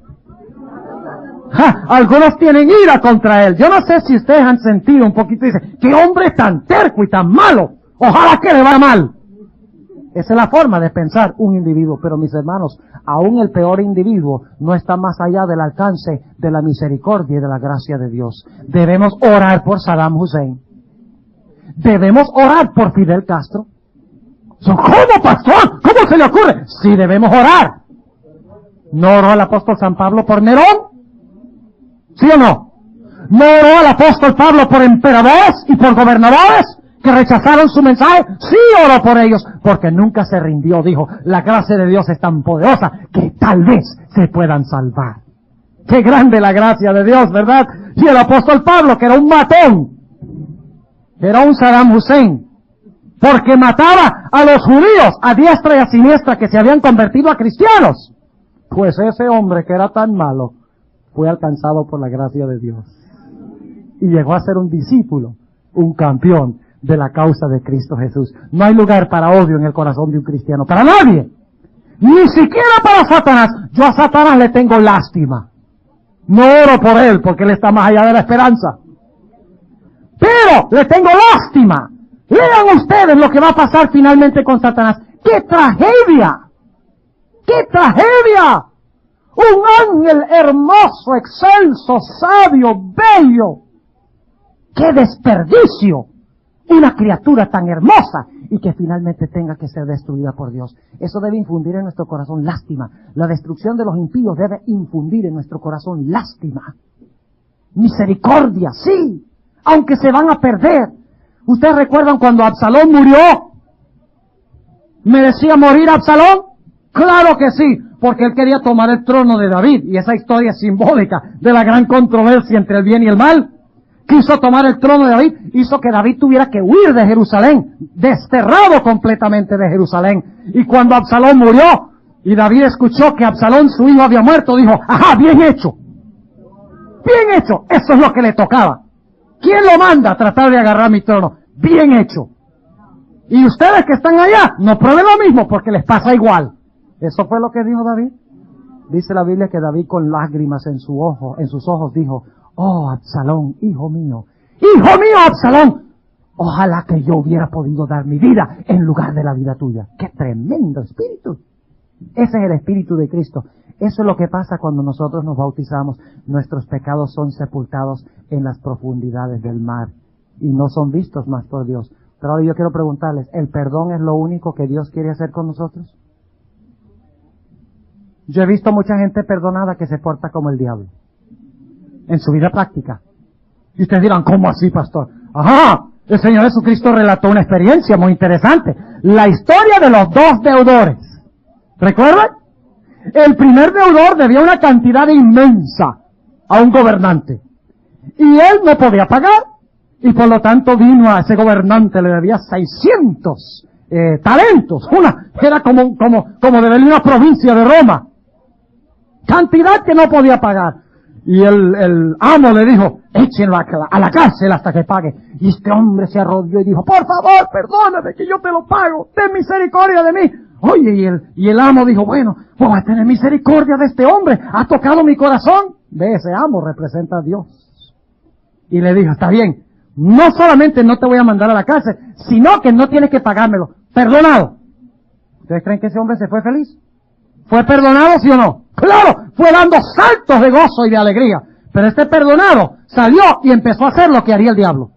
Algunos tienen ira contra él. Yo no sé si ustedes han sentido un poquito y dicen, ¡qué hombre tan terco y tan malo! ¡Ojalá que le vaya mal! Esa es la forma de pensar un individuo. Pero mis hermanos, aún el peor individuo no está más allá del alcance de la misericordia y de la gracia de Dios. Debemos orar por Saddam Hussein. Debemos orar por Fidel Castro. ¿Cómo, pastor? ¿Cómo se le ocurre? Sí, debemos orar. ¿No oró el apóstol San Pablo por Nerón? ¿Sí o no? ¿No oró el apóstol Pablo por emperadores y por gobernadores que rechazaron su mensaje? Sí oró por ellos, porque nunca se rindió. Dijo, la gracia de Dios es tan poderosa que tal vez se puedan salvar. Qué grande la gracia de Dios, ¿verdad? Y el apóstol Pablo, que era un matón, era un Saddam Hussein, porque mataba a los judíos a diestra y a siniestra que se habían convertido a cristianos. Pues ese hombre que era tan malo fue alcanzado por la gracia de Dios y llegó a ser un discípulo, un campeón de la causa de Cristo Jesús. No hay lugar para odio en el corazón de un cristiano, para nadie, ni siquiera para Satanás. Yo a Satanás le tengo lástima, no oro por él porque él está más allá de la esperanza, pero le tengo lástima. Lean ustedes lo que va a pasar finalmente con Satanás. ¡Qué tragedia! ¡Qué tragedia! Un ángel hermoso, excelso, sabio, bello. ¡Qué desperdicio! Una criatura tan hermosa y que finalmente tenga que ser destruida por Dios. Eso debe infundir en nuestro corazón lástima. La destrucción de los impíos debe infundir en nuestro corazón lástima. Misericordia, sí, aunque se van a perder. ¿Ustedes recuerdan cuando Absalón murió? ¿Merecía morir Absalón? Claro que sí, porque él quería tomar el trono de David, y esa historia es simbólica de la gran controversia entre el bien y el mal. Quiso tomar el trono de David, hizo que David tuviera que huir de Jerusalén, desterrado completamente de Jerusalén. Y cuando Absalón murió, y David escuchó que Absalón, su hijo, había muerto, dijo, ¡ajá, bien hecho! ¡Bien hecho! Eso es lo que le tocaba. ¿Quién lo manda a tratar de agarrar mi trono? Bien hecho. Y ustedes que están allá, no prueben lo mismo, porque les pasa igual. Eso fue lo que dijo David. Dice la Biblia que David con lágrimas en sus ojos dijo, oh Absalón, hijo mío, Absalón, ojalá que yo hubiera podido dar mi vida en lugar de la vida tuya. ¡Qué tremendo espíritu! Ese es el espíritu de Cristo. Eso es lo que pasa cuando nosotros nos bautizamos. Nuestros pecados son sepultados en las profundidades del mar y no son vistos más por Dios. Pero ahora yo quiero preguntarles, ¿el perdón es lo único que Dios quiere hacer con nosotros? Yo he visto mucha gente perdonada que se porta como el diablo en su vida práctica. Y ustedes dirán, ¿cómo así, pastor? Ajá, el Señor Jesucristo relató una experiencia muy interesante. La historia de los dos deudores. ¿Recuerdan? El primer deudor debía una cantidad inmensa a un gobernante. Y él no podía pagar. Y por lo tanto vino a ese gobernante, le debía 600 talentos. Era como deberle una provincia de Roma. Cantidad que no podía pagar. Y el amo le dijo, échenlo a la cárcel hasta que pague. Y este hombre se arrodilló y dijo, por favor, perdóname que yo te lo pago. Ten misericordia de mí. Oye, y el amo dijo, bueno, voy a tener misericordia de este hombre. Ha tocado mi corazón. Ve, ese amo representa a Dios. Y le dijo, está bien, No solamente no te voy a mandar a la cárcel, sino que no tienes que pagármelo. Perdonado. ¿Ustedes creen que ese hombre se fue feliz? ¿Fue perdonado, sí o no? ¡Claro! Fue dando saltos de gozo y de alegría. Pero este perdonado salió y empezó a hacer lo que haría el diablo.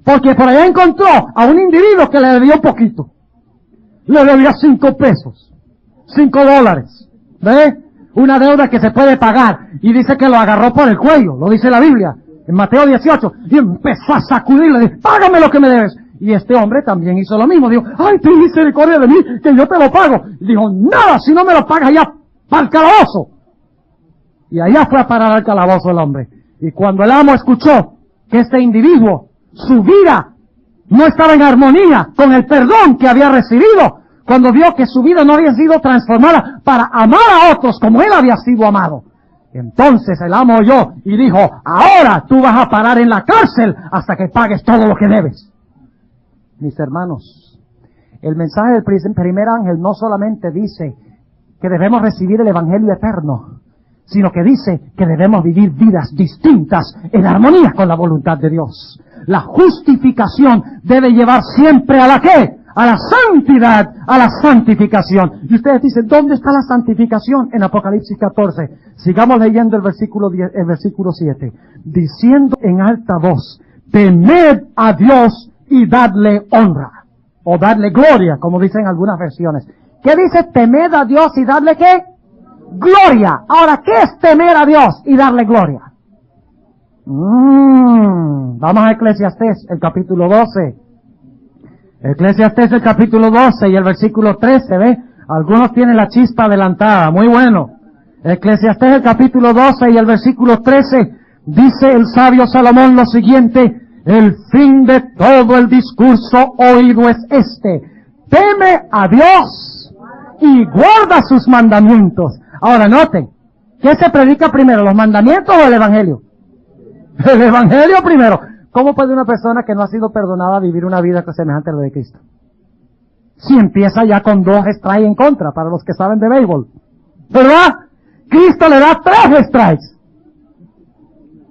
Porque por allá encontró a un individuo que le debía un poquito. Le debía 5 pesos. $5. ¿Ve? Una deuda que se puede pagar. Y dice que lo agarró por el cuello. Lo dice la Biblia. En Mateo 18. Y empezó a sacudirle. Dijo, págame lo que me debes. Y este hombre también hizo lo mismo. Dijo, ay, ten misericordia de mí, que yo te lo pago. Y dijo, nada, si no me lo pagas ya, para el calabozo. Y allá fue a parar al calabozo el hombre. Y cuando el amo escuchó que este individuo, su vida no estaba en armonía con el perdón que había recibido, cuando vio que su vida no había sido transformada para amar a otros como él había sido amado, entonces el amo oyó y dijo, ahora tú vas a parar en la cárcel hasta que pagues todo lo que debes. Mis hermanos, el mensaje del primer ángel no solamente dice que debemos recibir el evangelio eterno, sino que dice que debemos vivir vidas distintas en armonía con la voluntad de Dios. La justificación debe llevar siempre ¿a la qué? A la santidad, a la santificación. Y ustedes dicen, ¿dónde está la santificación? En Apocalipsis 14. Sigamos leyendo el versículo 7. Diciendo en alta voz, temed a Dios y dadle honra. O dadle gloria, como dicen algunas versiones. ¿Qué dice temed a Dios y darle qué? Gloria. Ahora, ¿qué es temer a Dios y darle gloria? Vamos a Eclesiastés, el capítulo 12. Eclesiastés, el capítulo 12 y el versículo 13, ¿ve? Algunos tienen la chispa adelantada, muy bueno. Eclesiastés, el capítulo 12 y el versículo 13, dice el sabio Salomón lo siguiente, el fin de todo el discurso oído es este, teme a Dios y guarda sus mandamientos. Ahora noten, ¿qué se predica primero, los mandamientos o el evangelio? El evangelio primero. ¿Cómo puede una persona que no ha sido perdonada vivir una vida semejante a la de Cristo? Si empieza ya con 2 strikes en contra, para los que saben de béisbol. ¿Verdad? Cristo le da 3 strikes.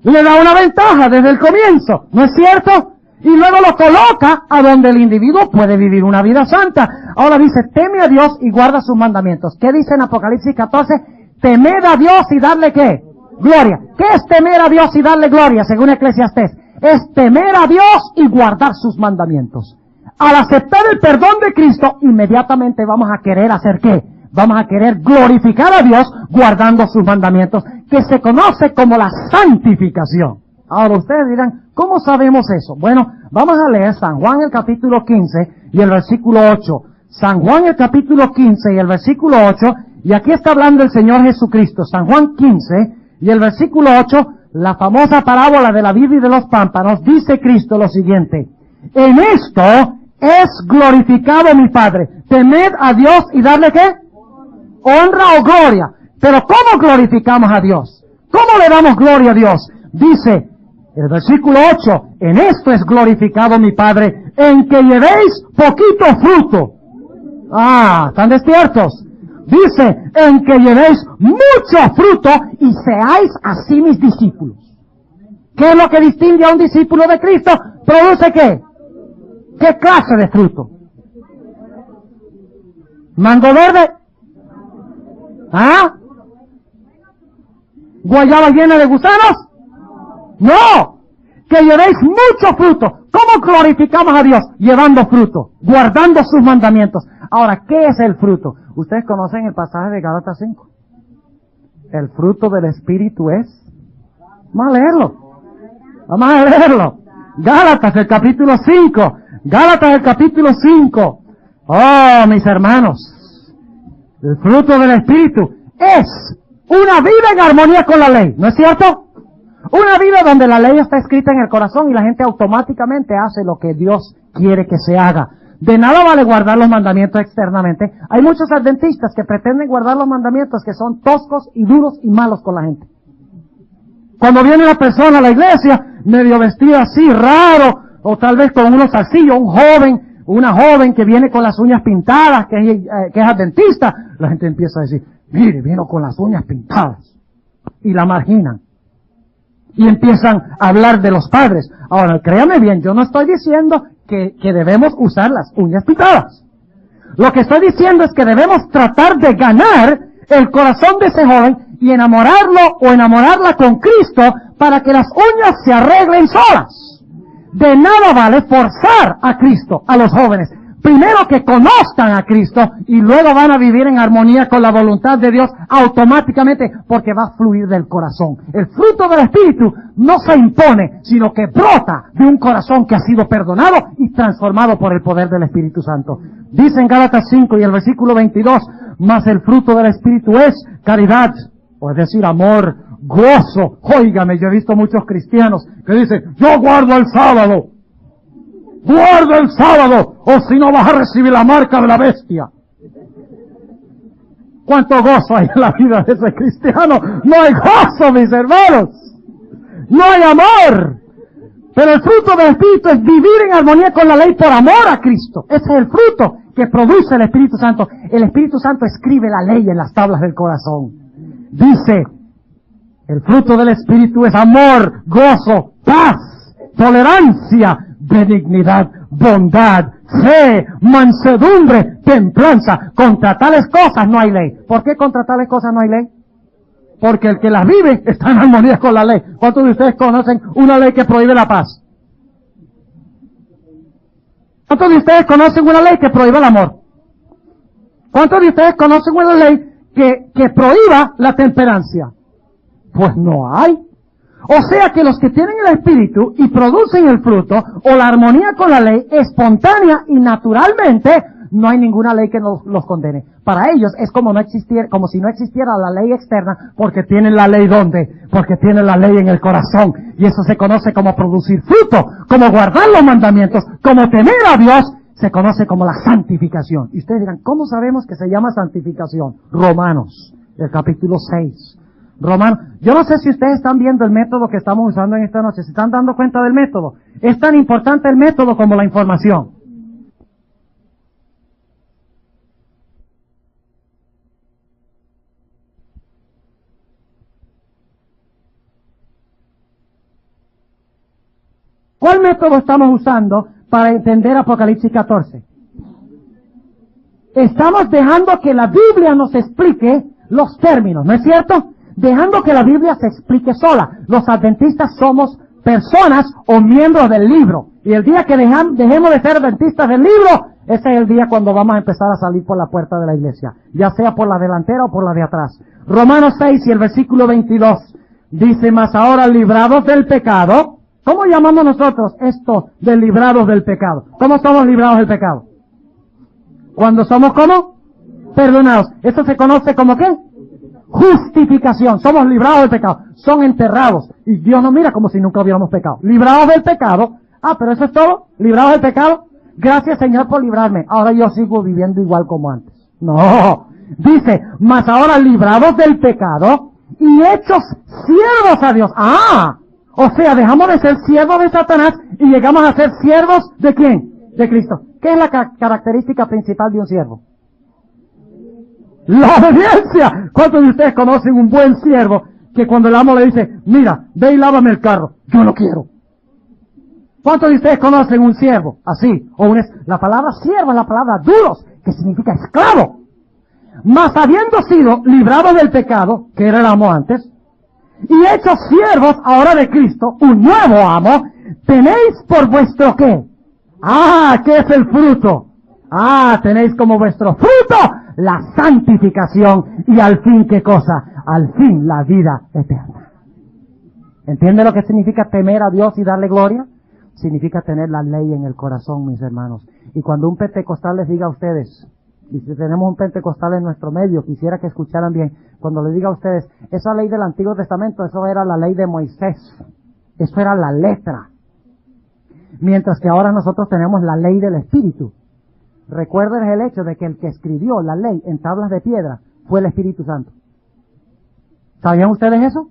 Le da una ventaja desde el comienzo, ¿no es cierto? Y luego lo coloca a donde el individuo puede vivir una vida santa. Ahora dice, teme a Dios y guarda sus mandamientos. ¿Qué dice en Apocalipsis 14? Temed a Dios y darle ¿qué? Gloria. ¿Qué es temer a Dios y darle gloria, según Eclesiastés? Es temer a Dios y guardar sus mandamientos. Al aceptar el perdón de Cristo, inmediatamente vamos a querer hacer ¿qué? Vamos a querer glorificar a Dios guardando sus mandamientos, que se conoce como la santificación. Ahora ustedes dirán, ¿cómo sabemos eso? Bueno, vamos a leer San Juan el capítulo 15 y el versículo 8. San Juan el capítulo 15 y el versículo 8, y aquí está hablando el Señor Jesucristo. San Juan 15 y el versículo 8, la famosa parábola de la vid y de los pámpanos, dice Cristo lo siguiente, en esto es glorificado mi Padre. Temed a Dios y darle ¿qué? Honra o gloria. Pero ¿cómo glorificamos a Dios? ¿Cómo le damos gloria a Dios? Dice el versículo 8, en esto es glorificado mi Padre, en que llevéis poquito fruto. ¿Están despiertos? Dice, en que llevéis mucho fruto y seáis así mis discípulos. ¿Qué es lo que distingue a un discípulo de Cristo? ¿Produce qué? ¿Qué clase de fruto? ¿Mango verde? ¿Guayaba llena de gusanos? No, que llevéis mucho fruto. ¿Cómo glorificamos a Dios? Llevando fruto, guardando sus mandamientos. Ahora, ¿qué es el fruto? Ustedes conocen el pasaje de Gálatas 5. El fruto del Espíritu es... Vamos a leerlo. Vamos a leerlo. Gálatas, el capítulo 5. Gálatas, el capítulo 5. Oh, mis hermanos. El fruto del Espíritu es una vida en armonía con la ley. ¿No es cierto? Una vida donde la ley está escrita en el corazón y la gente automáticamente hace lo que Dios quiere que se haga. De nada vale guardar los mandamientos externamente. Hay muchos adventistas que pretenden guardar los mandamientos que son toscos y duros y malos con la gente. Cuando viene la persona a la iglesia, medio vestida así, raro, o tal vez con unos zarcillos, una joven que viene con las uñas pintadas, que es adventista, la gente empieza a decir, mire, vino con las uñas pintadas. Y la marginan. y empiezan a hablar de los padres. Ahora, créame bien, yo no estoy diciendo que debemos usar las uñas pintadas. Lo que estoy diciendo es que debemos tratar de ganar el corazón de ese joven y enamorarlo o enamorarla con Cristo para que las uñas se arreglen solas. De nada vale forzar a Cristo a los jóvenes. Primero que conozcan a Cristo y luego van a vivir en armonía con la voluntad de Dios automáticamente porque va a fluir del corazón. El fruto del Espíritu no se impone, sino que brota de un corazón que ha sido perdonado y transformado por el poder del Espíritu Santo. Dice en Gálatas 5 y el versículo 22, mas el fruto del Espíritu es caridad, o es decir, amor, gozo. Óigame, yo he visto muchos cristianos que dicen, yo guardo el sábado. Guarda el sábado, o si no vas a recibir la marca de la bestia. ¿Cuánto gozo hay en la vida de ese cristiano? No hay gozo, mis hermanos. No hay amor. Pero el fruto del Espíritu es vivir en armonía con la ley por amor a Cristo. Ese es el fruto que produce el Espíritu Santo. El Espíritu Santo escribe la ley en las tablas del corazón. Dice, el fruto del Espíritu es amor, gozo, paz, tolerancia, benignidad, bondad, fe, mansedumbre, templanza. Contra tales cosas no hay ley. ¿Por qué contra tales cosas no hay ley? Porque el que las vive está en armonía con la ley. ¿Cuántos de ustedes conocen una ley que prohíbe la paz? ¿Cuántos de ustedes conocen una ley que prohíbe el amor? ¿Cuántos de ustedes conocen una ley que prohíba la temperancia? Pues no hay. O sea que los que tienen el Espíritu y producen el fruto, o la armonía con la ley, espontánea y naturalmente, no hay ninguna ley que los condene. Para ellos es como si no existiera la ley externa, porque tienen la ley ¿dónde? Porque tienen la ley en el corazón. Y eso se conoce como producir fruto, como guardar los mandamientos, como temer a Dios, se conoce como la santificación. Y ustedes dirán, ¿cómo sabemos que se llama santificación? Romanos, el capítulo 6. Romanos, yo no sé si ustedes están viendo el método que estamos usando en esta noche, ¿se están dando cuenta del método? Es tan importante el método como la información. ¿Cuál método estamos usando para entender Apocalipsis 14? Estamos dejando que la Biblia nos explique los términos, ¿no es cierto? Dejando que la Biblia se explique sola. Los adventistas somos personas o miembros del libro. Y el día que dejemos de ser adventistas del libro, ese es el día cuando vamos a empezar a salir por la puerta de la iglesia. Ya sea por la delantera o por la de atrás. Romanos 6 y el versículo 22 dice, mas ahora librados del pecado. ¿Cómo llamamos nosotros esto de librados del pecado? ¿Cómo somos librados del pecado? Cuando somos ¿cómo? Perdonados. Eso se conoce como ¿qué? Justificación. Somos librados del pecado. Son enterrados. Y Dios nos mira como si nunca hubiéramos pecado. Librados del pecado. Ah, pero eso es todo. Librados del pecado. Gracias, Señor, por librarme. Ahora yo sigo viviendo igual como antes. No. Dice, mas ahora librados del pecado y hechos siervos a Dios. Ah. O sea, dejamos de ser siervos de Satanás y llegamos a ser siervos ¿de quién? De Cristo. ¿Qué es la característica principal de un siervo? La obediencia. ¿Cuántos de ustedes conocen un buen siervo que cuando el amo le dice, mira, ve y lávame el carro? Yo no quiero. ¿Cuántos de ustedes conocen un siervo así? La palabra siervo es la palabra duros, que significa esclavo. Mas habiendo sido librados del pecado, que era el amo antes, y hechos siervos ahora de Cristo, un nuevo amo, tenéis por vuestro ¿qué? Ah, ¿qué es el fruto? Ah, tenéis como vuestro fruto la santificación y al fin ¿qué cosa? Al fin la vida eterna. ¿Entiende lo que significa temer a Dios y darle gloria? Significa tener la ley en el corazón, mis hermanos. Y cuando un pentecostal les diga a ustedes, y si tenemos un pentecostal en nuestro medio, quisiera que escucharan bien, cuando les diga a ustedes, esa ley del Antiguo Testamento, eso era la ley de Moisés, eso era la letra. Mientras que ahora nosotros tenemos la ley del Espíritu. Recuerden el hecho de que el que escribió la ley en tablas de piedra fue el Espíritu Santo. ¿Sabían ustedes eso?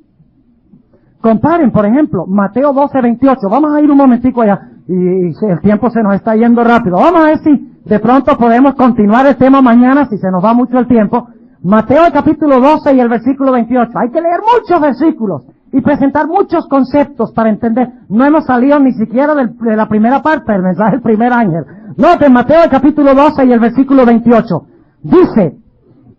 Comparen, por ejemplo, Mateo 12:28. Vamos a ir un momentico allá. Y el tiempo se nos está yendo rápido. Vamos a ver si de pronto podemos continuar el tema mañana, si se nos va mucho el tiempo. Mateo capítulo 12 y el versículo 28. Hay que leer muchos versículos. y presentar muchos conceptos para entender. No hemos salido ni siquiera de la primera parte del mensaje del primer ángel. Noten Mateo el capítulo 12 y el versículo 28. Dice,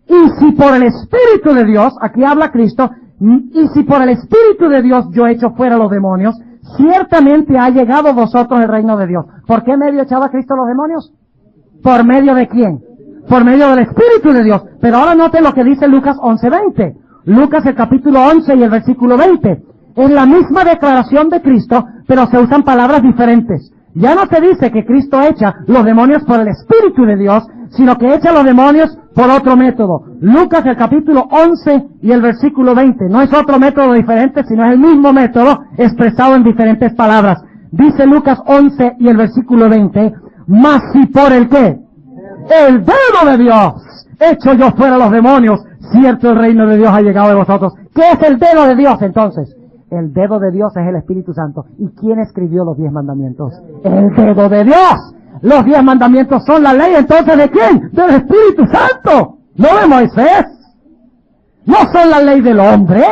y si por el Espíritu de Dios, aquí habla Cristo, y si por el Espíritu de Dios yo echo fuera los demonios, ciertamente ha llegado a vosotros el reino de Dios. ¿Por qué medio echaba Cristo los demonios? ¿Por medio de quién? Por medio del Espíritu de Dios. Pero ahora noten lo que dice Lucas 11:20. Lucas el capítulo 11 y el versículo 20. Es la misma declaración de Cristo, pero se usan palabras diferentes. Ya no se dice que Cristo echa los demonios por el Espíritu de Dios, sino que echa los demonios por otro método. Lucas el capítulo 11 y el versículo 20. No es otro método diferente, sino es el mismo método expresado en diferentes palabras. Dice Lucas 11 y el versículo 20, mas si por el qué? El dedo de Dios echo yo fuera los demonios, cierto el reino de Dios ha llegado de vosotros. ¿Qué es el dedo de Dios entonces? El dedo de Dios es el Espíritu Santo. ¿Y quién escribió los 10 mandamientos? El dedo de Dios. Los 10 mandamientos son la ley, entonces ¿de quién? Del Espíritu Santo, no de Moisés. No son la ley del hombre,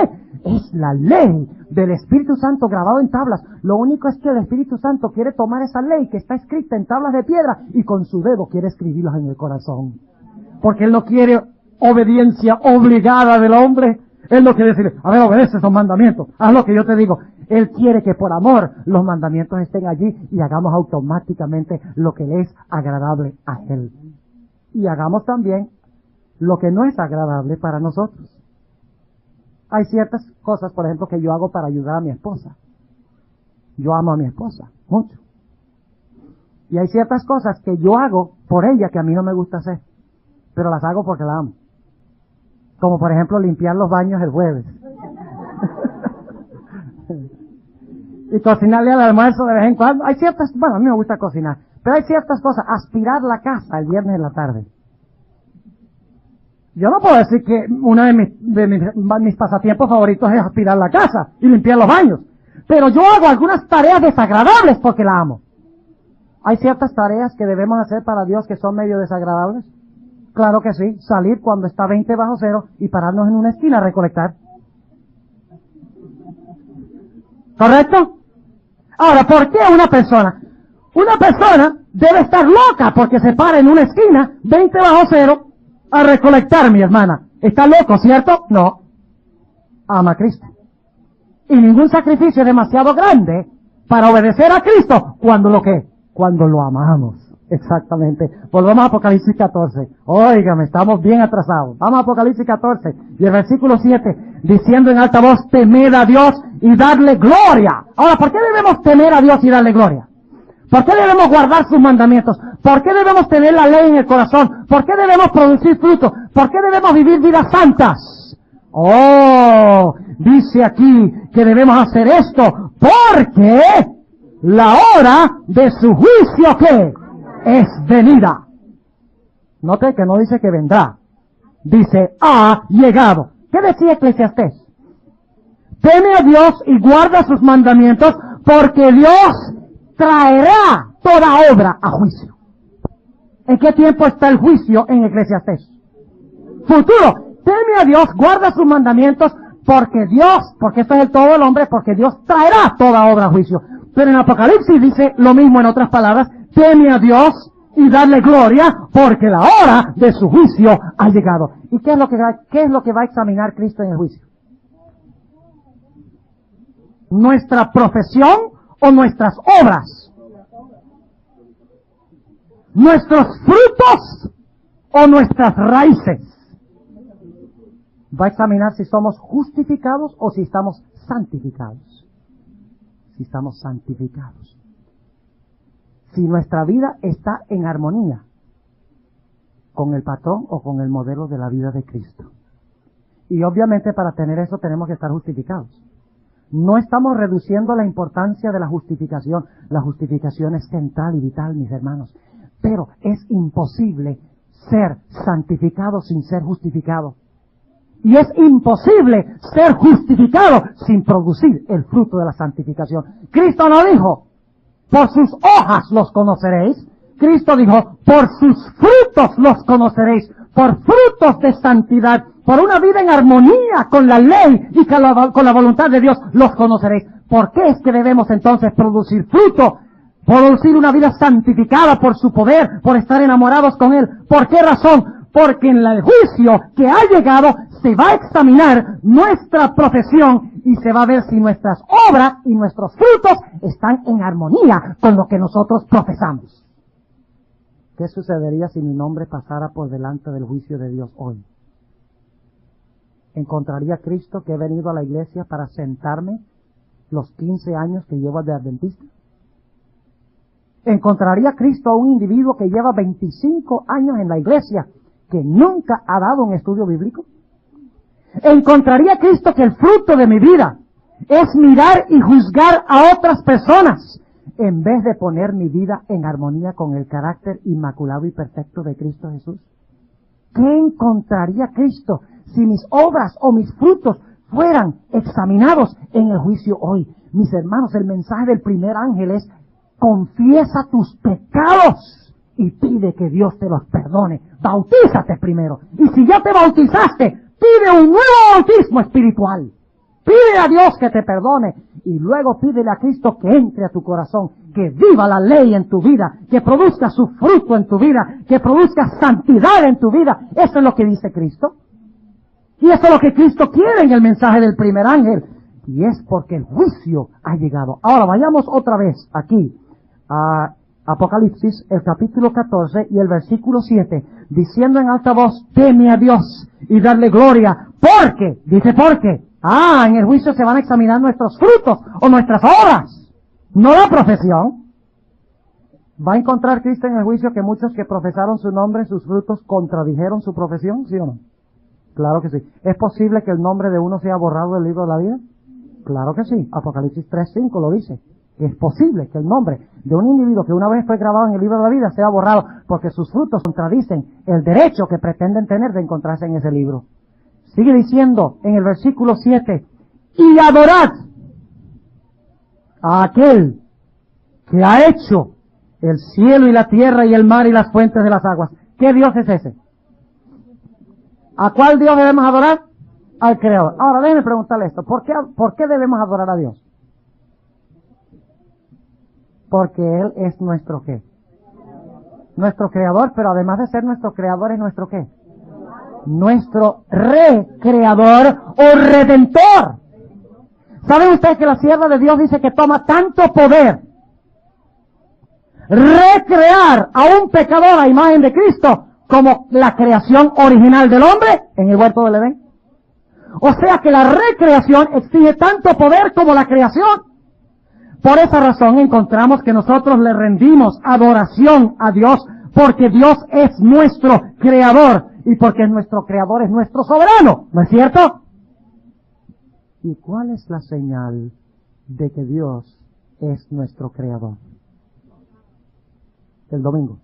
es la ley del Espíritu Santo grabado en tablas. Lo único es que el Espíritu Santo quiere tomar esa ley que está escrita en tablas de piedra y con su dedo quiere escribirlas en el corazón. Porque Él no quiere obediencia obligada del hombre. Él no quiere decirle, a ver, obedece esos mandamientos, haz lo que yo te digo. Él quiere que por amor los mandamientos estén allí y hagamos automáticamente lo que le es agradable a Él. Y hagamos también lo que no es agradable para nosotros. Hay ciertas cosas, por ejemplo, que yo hago para ayudar a mi esposa. Yo amo a mi esposa, mucho. Y hay ciertas cosas que yo hago por ella que a mí no me gusta hacer, pero las hago porque la amo. Como por ejemplo limpiar los baños el jueves. Y cocinarle al almuerzo de vez en cuando. Hay ciertas, bueno, a mí me gusta cocinar, pero hay ciertas cosas. Aspirar la casa el viernes en la tarde. Yo no puedo decir que uno de mis pasatiempos favoritos es aspirar la casa y limpiar los baños. Pero yo hago algunas tareas desagradables porque la amo. ¿Hay ciertas tareas que debemos hacer para Dios que son medio desagradables? Claro que sí. Salir cuando está 20 bajo cero y pararnos en una esquina a recolectar. ¿Correcto? Ahora, ¿por qué una persona? Una persona debe estar loca porque se para en una esquina 20 bajo cero a recolectar, mi hermana. ¿Está loco, cierto? No. Ama a Cristo. Y ningún sacrificio es demasiado grande para obedecer a Cristo cuando lo que, cuando lo amamos. Exactamente. Volvamos a Apocalipsis 14. Óigame, estamos bien atrasados. Vamos a Apocalipsis 14 y el versículo 7, diciendo en alta voz, temed a Dios y darle gloria. Ahora, ¿por qué debemos temer a Dios y darle gloria? ¿Por qué debemos guardar sus mandamientos? ¿Por qué debemos tener la ley en el corazón? ¿Por qué debemos producir fruto? ¿Por qué debemos vivir vidas santas? Oh, dice aquí que debemos hacer esto porque la hora de su juicio, ¿qué? Es venida. Note que no dice que vendrá. Dice, ha llegado. ¿Qué decía Eclesiastés? Teme a Dios y guarda sus mandamientos porque Dios traerá toda obra a juicio. ¿En qué tiempo está el juicio en Eclesiastés? Futuro. Teme a Dios, guarda sus mandamientos porque Dios, porque esto es el todo del hombre, porque Dios traerá toda obra a juicio. Pero en Apocalipsis dice lo mismo en otras palabras, teme a Dios y darle gloria porque la hora de su juicio ha llegado. ¿Y qué es lo que va a examinar Cristo en el juicio? ¿Nuestra profesión o nuestras obras? ¿Nuestros frutos o nuestras raíces? Va a examinar si somos justificados o si estamos santificados. Si estamos santificados. Si nuestra vida está en armonía con el patrón o con el modelo de la vida de Cristo. Y obviamente para tener eso tenemos que estar justificados. No estamos reduciendo la importancia de la justificación. La justificación es central y vital, mis hermanos. Pero es imposible ser santificado sin ser justificado. Y es imposible ser justificado sin producir el fruto de la santificación. Cristo no dijo, por sus hojas los conoceréis. Cristo dijo, por sus frutos los conoceréis. por frutos de santidad, por una vida en armonía con la ley y con la voluntad de Dios, los conoceréis. ¿Por qué es que debemos entonces producir fruto? Producir una vida santificada por su poder, por estar enamorados con Él. ¿Por qué razón? Porque en el juicio que ha llegado se va a examinar nuestra profesión y se va a ver si nuestras obras y nuestros frutos están en armonía con lo que nosotros profesamos. ¿Qué sucedería si mi nombre pasara por delante del juicio de Dios hoy? ¿Encontraría a Cristo que he venido a la iglesia para sentarme los 15 años que llevo de adventista? ¿Encontraría a Cristo a un individuo que lleva 25 años en la iglesia, que nunca ha dado un estudio bíblico? ¿Encontraría a Cristo que el fruto de mi vida es mirar y juzgar a otras personas, en vez de poner mi vida en armonía con el carácter inmaculado y perfecto de Cristo Jesús? ¿Qué encontraría Cristo si mis obras o mis frutos fueran examinados en el juicio hoy? Mis hermanos, el mensaje del primer ángel es: confiesa tus pecados y pide que Dios te los perdone. Bautízate primero. Y si ya te bautizaste, pide un nuevo bautismo espiritual. Pide a Dios que te perdone y luego pídele a Cristo que entre a tu corazón, que viva la ley en tu vida, que produzca su fruto en tu vida, que produzca santidad en tu vida. Eso es lo que dice Cristo. Y eso es lo que Cristo quiere en el mensaje del primer ángel. Y es porque el juicio ha llegado. Ahora vayamos otra vez aquí a Apocalipsis, el capítulo 14 y el versículo 7, diciendo en alta voz: teme a Dios y darle gloria, porque, dice porque, en el juicio se van a examinar nuestros frutos o nuestras obras, no la profesión. ¿Va a encontrar Cristo en el juicio que muchos que profesaron su nombre, sus frutos, contradijeron su profesión? ¿Sí o no? Claro que sí. ¿Es posible que el nombre de uno sea borrado del libro de la vida? Claro que sí. Apocalipsis 3:5 lo dice. Es posible que el nombre de un individuo que una vez fue grabado en el libro de la vida sea borrado porque sus frutos contradicen el derecho que pretenden tener de encontrarse en ese libro. Sigue diciendo en el versículo 7: y adorad a aquel que ha hecho el cielo y la tierra y el mar y las fuentes de las aguas. ¿Qué Dios es ese? ¿A cuál Dios debemos adorar? Al Creador. Ahora déjenme preguntarle esto: ¿por qué debemos adorar a Dios? Porque Él es nuestro ¿qué? Nuestro Creador, pero además de ser nuestro Creador, es nuestro ¿qué? Nuestro recreador o redentor. ¿Saben ustedes que la sierva de Dios dice que toma tanto poder recrear a un pecador a imagen de Cristo como la creación original del hombre en el huerto del Edén? O sea que la recreación exige tanto poder como la creación. Por esa razón encontramos que nosotros le rendimos adoración a Dios, porque Dios es nuestro creador y porque nuestro creador es nuestro soberano, ¿no es cierto? ¿Y cuál es la señal de que Dios es nuestro creador? El domingo.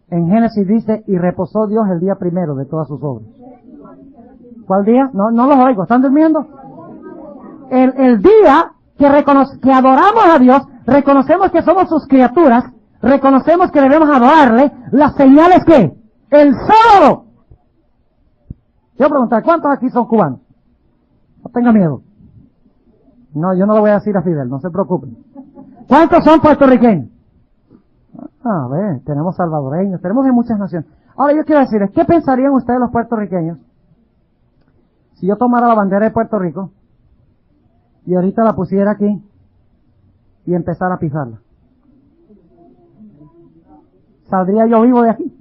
En Génesis dice: y reposó Dios el día primero de todas sus obras. ¿Cuál día? No los oigo, ¿están durmiendo? El día que adoramos a Dios, reconocemos que somos sus criaturas, reconocemos que debemos adorarle. La señal es ¿qué? El sábado. Yo preguntar, ¿cuántos aquí son cubanos? No tenga miedo. No, yo no le voy a decir a Fidel, no se preocupen. ¿Cuántos son puertorriqueños? A ver, tenemos salvadoreños, tenemos de muchas naciones. Ahora yo quiero decirles, ¿qué pensarían ustedes los puertorriqueños si yo tomara la bandera de Puerto Rico y ahorita la pusiera aquí y empezara a pisarla? ¿Saldría yo vivo de aquí?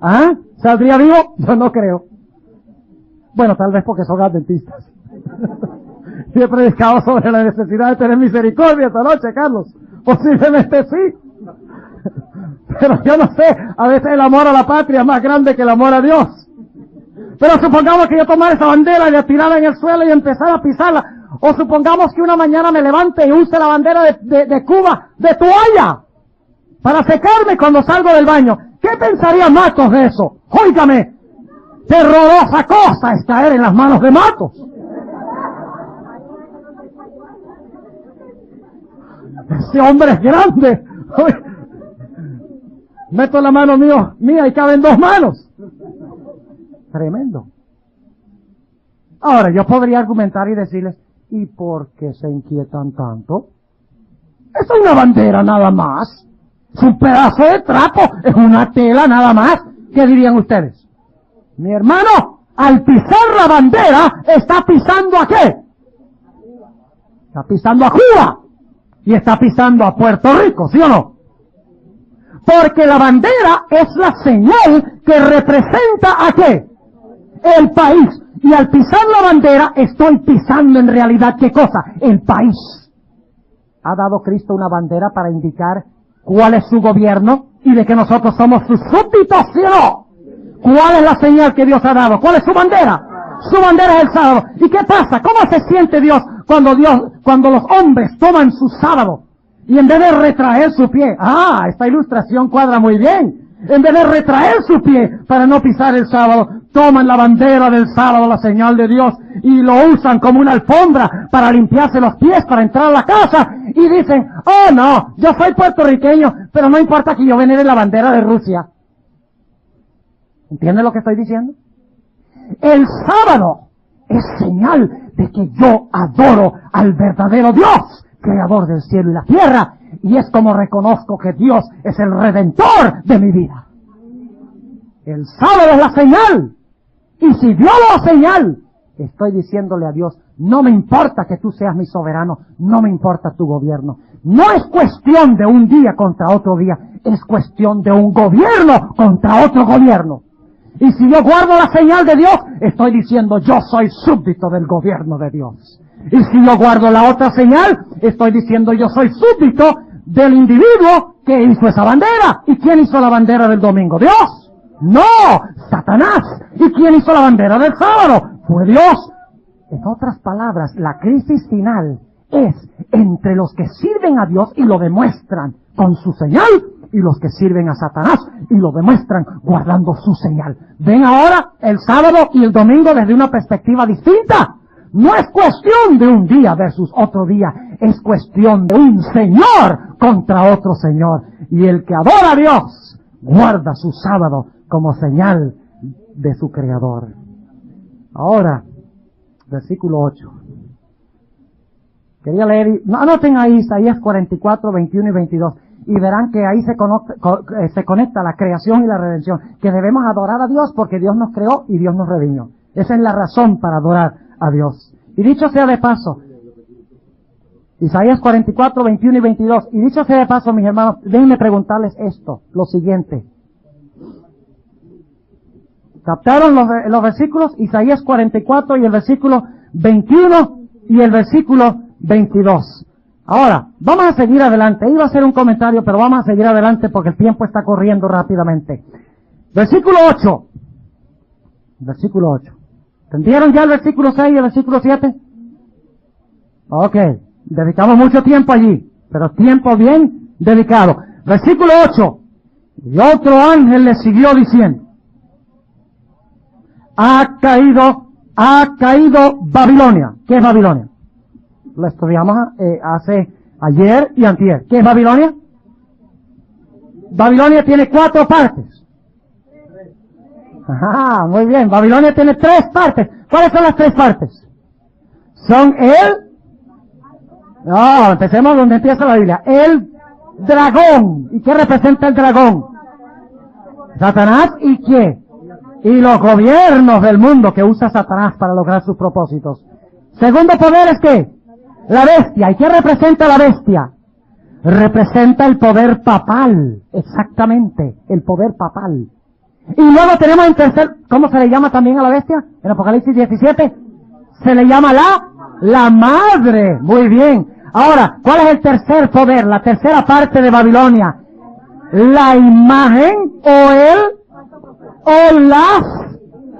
¿Ah? ¿Saldría vivo? Yo no creo. Bueno, tal vez porque son adventistas. Y he predicado sobre la necesidad de tener misericordia esta noche, Carlos. Posiblemente sí. Pero yo no sé, a veces el amor a la patria es más grande que el amor a Dios. Pero supongamos que yo tomara esa bandera y la tirara en el suelo y empezara a pisarla. O supongamos que una mañana me levante y use la bandera de Cuba de toalla para secarme cuando salgo del baño. ¿Qué pensaría Matos de eso? Óigame, terrorosa cosa es caer en las manos de Matos. Ese hombre es grande. Meto la mano mía y caben 2 manos. Tremendo. Ahora, yo podría argumentar y decirles, ¿y por qué se inquietan tanto? Es una bandera nada más. Es un pedazo de trapo, es una tela nada más. ¿Qué dirían ustedes? Mi hermano, al pisar la bandera, está pisando ¿a qué? Está pisando a Cuba. Y está pisando a Puerto Rico, ¿sí o no? Porque la bandera es la señal que representa ¿a qué? El país. Y al pisar la bandera, estoy pisando en realidad ¿qué cosa? El país. ¿Ha dado Cristo una bandera para indicar cuál es su gobierno y de que nosotros somos sus súbditos, ¿sí o no? ¿Cuál es la señal que Dios ha dado? ¿Cuál es su bandera? Su bandera es el sábado. ¿Y qué pasa? ¿Cómo se siente Dios cuando los hombres toman su sábado y en vez de retraer su pie? Esta ilustración cuadra muy bien. En vez de retraer su pie para no pisar el sábado, toman la bandera del sábado, la señal de Dios, y lo usan como una alfombra para limpiarse los pies, para entrar a la casa, y dicen, oh no, yo soy puertorriqueño, pero no importa que yo venere la bandera de Rusia. ¿Entienden lo que estoy diciendo? El sábado es señal de que yo adoro al verdadero Dios, creador del cielo y la tierra, y es como reconozco que Dios es el redentor de mi vida. El sábado es la señal. Y si Dios la señal, estoy diciéndole a Dios, no me importa que tú seas mi soberano, no me importa tu gobierno. No es cuestión de un día contra otro día, es cuestión de un gobierno contra otro gobierno. Y si yo guardo la señal de Dios, estoy diciendo yo soy súbdito del gobierno de Dios. Y si yo guardo la otra señal, estoy diciendo yo soy súbdito del individuo que hizo esa bandera. ¿Y quién hizo la bandera del domingo? ¿Dios? No, Satanás. ¿Y quién hizo la bandera del sábado? Fue Dios. En otras palabras, la crisis final es entre los que sirven a Dios y lo demuestran con su señal, y los que sirven a Satanás y lo demuestran guardando su señal. ¿Ven ahora el sábado y el domingo desde una perspectiva distinta? No es cuestión de un día versus otro día, es cuestión de un señor contra otro señor. Y el que adora a Dios guarda su sábado como señal de su creador. Ahora, versículo 8. Quería leer, anoten ahí Isaías 44, 21 y 22. Y verán que ahí se conecta la creación y la redención. Que debemos adorar a Dios porque Dios nos creó y Dios nos redimió. Esa es la razón para adorar a Dios. Y dicho sea de paso, Isaías 44, 21 y 22. Y dicho sea de paso, mis hermanos, déjenme preguntarles esto, lo siguiente. ¿Captaron los versículos? Isaías 44 y el versículo 21 y el versículo 22. Ahora, vamos a seguir adelante. Iba a hacer un comentario, pero vamos a seguir adelante porque el tiempo está corriendo rápidamente. Versículo 8. Versículo 8. ¿Entendieron ya el versículo 6 y el versículo 7? Ok. Dedicamos mucho tiempo allí, pero tiempo bien dedicado. Versículo 8. Y otro ángel le siguió diciendo, ha caído Babilonia. ¿Qué es Babilonia? Lo estudiamos ayer y antier. ¿Qué es Babilonia? Babilonia tiene 4 partes. Ajá, muy bien. Babilonia tiene 3 partes. ¿Cuáles son las 3 partes? Son empecemos donde empieza la Biblia. El dragón. ¿Y qué representa el dragón? Satanás y ¿qué? Y los gobiernos del mundo que usa Satanás para lograr sus propósitos. Segundo poder es ¿qué? La bestia. ¿Y qué representa la bestia? Representa el poder papal. Exactamente, el poder papal. Y luego tenemos en tercer, ¿cómo se le llama también a la bestia? En Apocalipsis 17, se le llama la madre. Muy bien. Ahora, ¿cuál es el tercer poder? La tercera parte de Babilonia. La imagen o las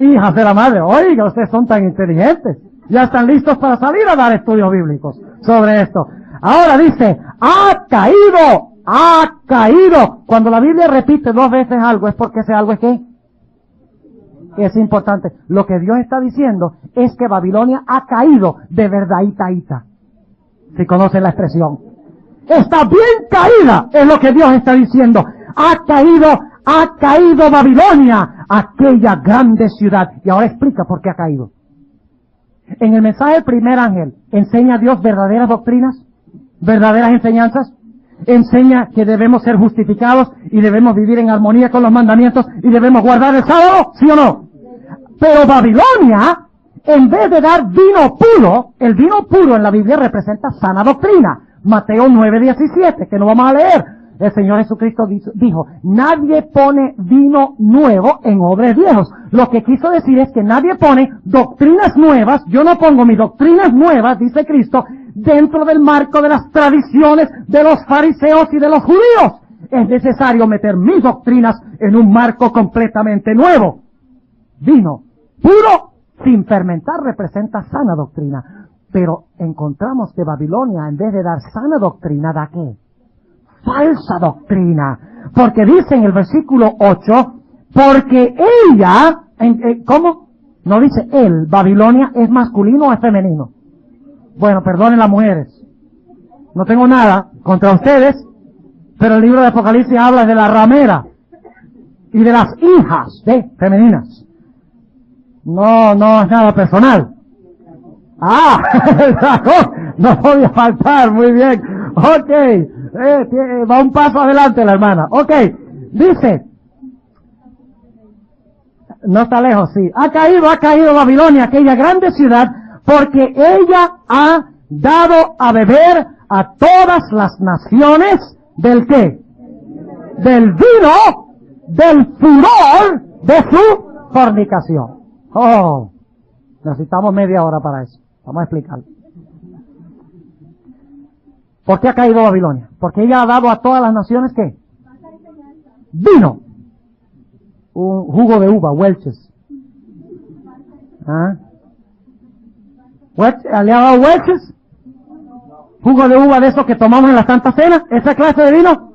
hijas de la madre. Oiga, ustedes son tan inteligentes. Ya están listos para salir a dar estudios bíblicos sobre esto. Ahora dice, ha caído. Cuando la Biblia repite 2 veces algo, es porque ese algo es ¿qué? Es importante. Lo que Dios está diciendo es que Babilonia ha caído de verdadita. Si conocen la expresión. Está bien caída, es lo que Dios está diciendo. ha caído Babilonia, aquella grande ciudad. Y ahora explica por qué ha caído. En el mensaje del primer ángel, ¿enseña Dios verdaderas doctrinas? ¿Verdaderas enseñanzas? Enseña que debemos ser justificados y debemos vivir en armonía con los mandamientos y debemos guardar el sábado, ¿sí o no? Pero Babilonia, en vez de dar vino puro, el vino puro en la Biblia representa sana doctrina. Mateo 9:17, que no vamos a leer. El Señor Jesucristo dijo, nadie pone vino nuevo en odres viejos. Lo que quiso decir es que nadie pone doctrinas nuevas, yo no pongo mis doctrinas nuevas, dice Cristo, dentro del marco de las tradiciones de los fariseos y de los judíos. Es necesario meter mis doctrinas en un marco completamente nuevo. Vino puro, sin fermentar, representa sana doctrina. Pero encontramos que Babilonia, en vez de dar sana doctrina, ¿da qué? Falsa doctrina. Porque dice en el versículo 8, porque ella, ¿cómo? No dice él, Babilonia es masculino o es femenino. Bueno, perdonen las mujeres. No tengo nada contra ustedes, pero el libro de Apocalipsis habla de la ramera y de las hijas de femeninas. No es nada personal. El dragón no podía faltar, muy bien. Ok, va un paso adelante la hermana. Ok, dice, no está lejos, sí. Ha caído Babilonia, aquella grande ciudad, porque ella ha dado a beber a todas las naciones ¿del qué? Del vino del furor de su fornicación. Necesitamos media hora para eso. Vamos a explicarlo. ¿Por qué ha caído Babilonia? Porque ella ha dado a todas las naciones ¿qué? Vino. Un jugo de uva, Welch's. ¿Le ha dado Welch's? ¿Jugo de uva de esos que tomamos en la Santa Cena? ¿Esa clase de vino?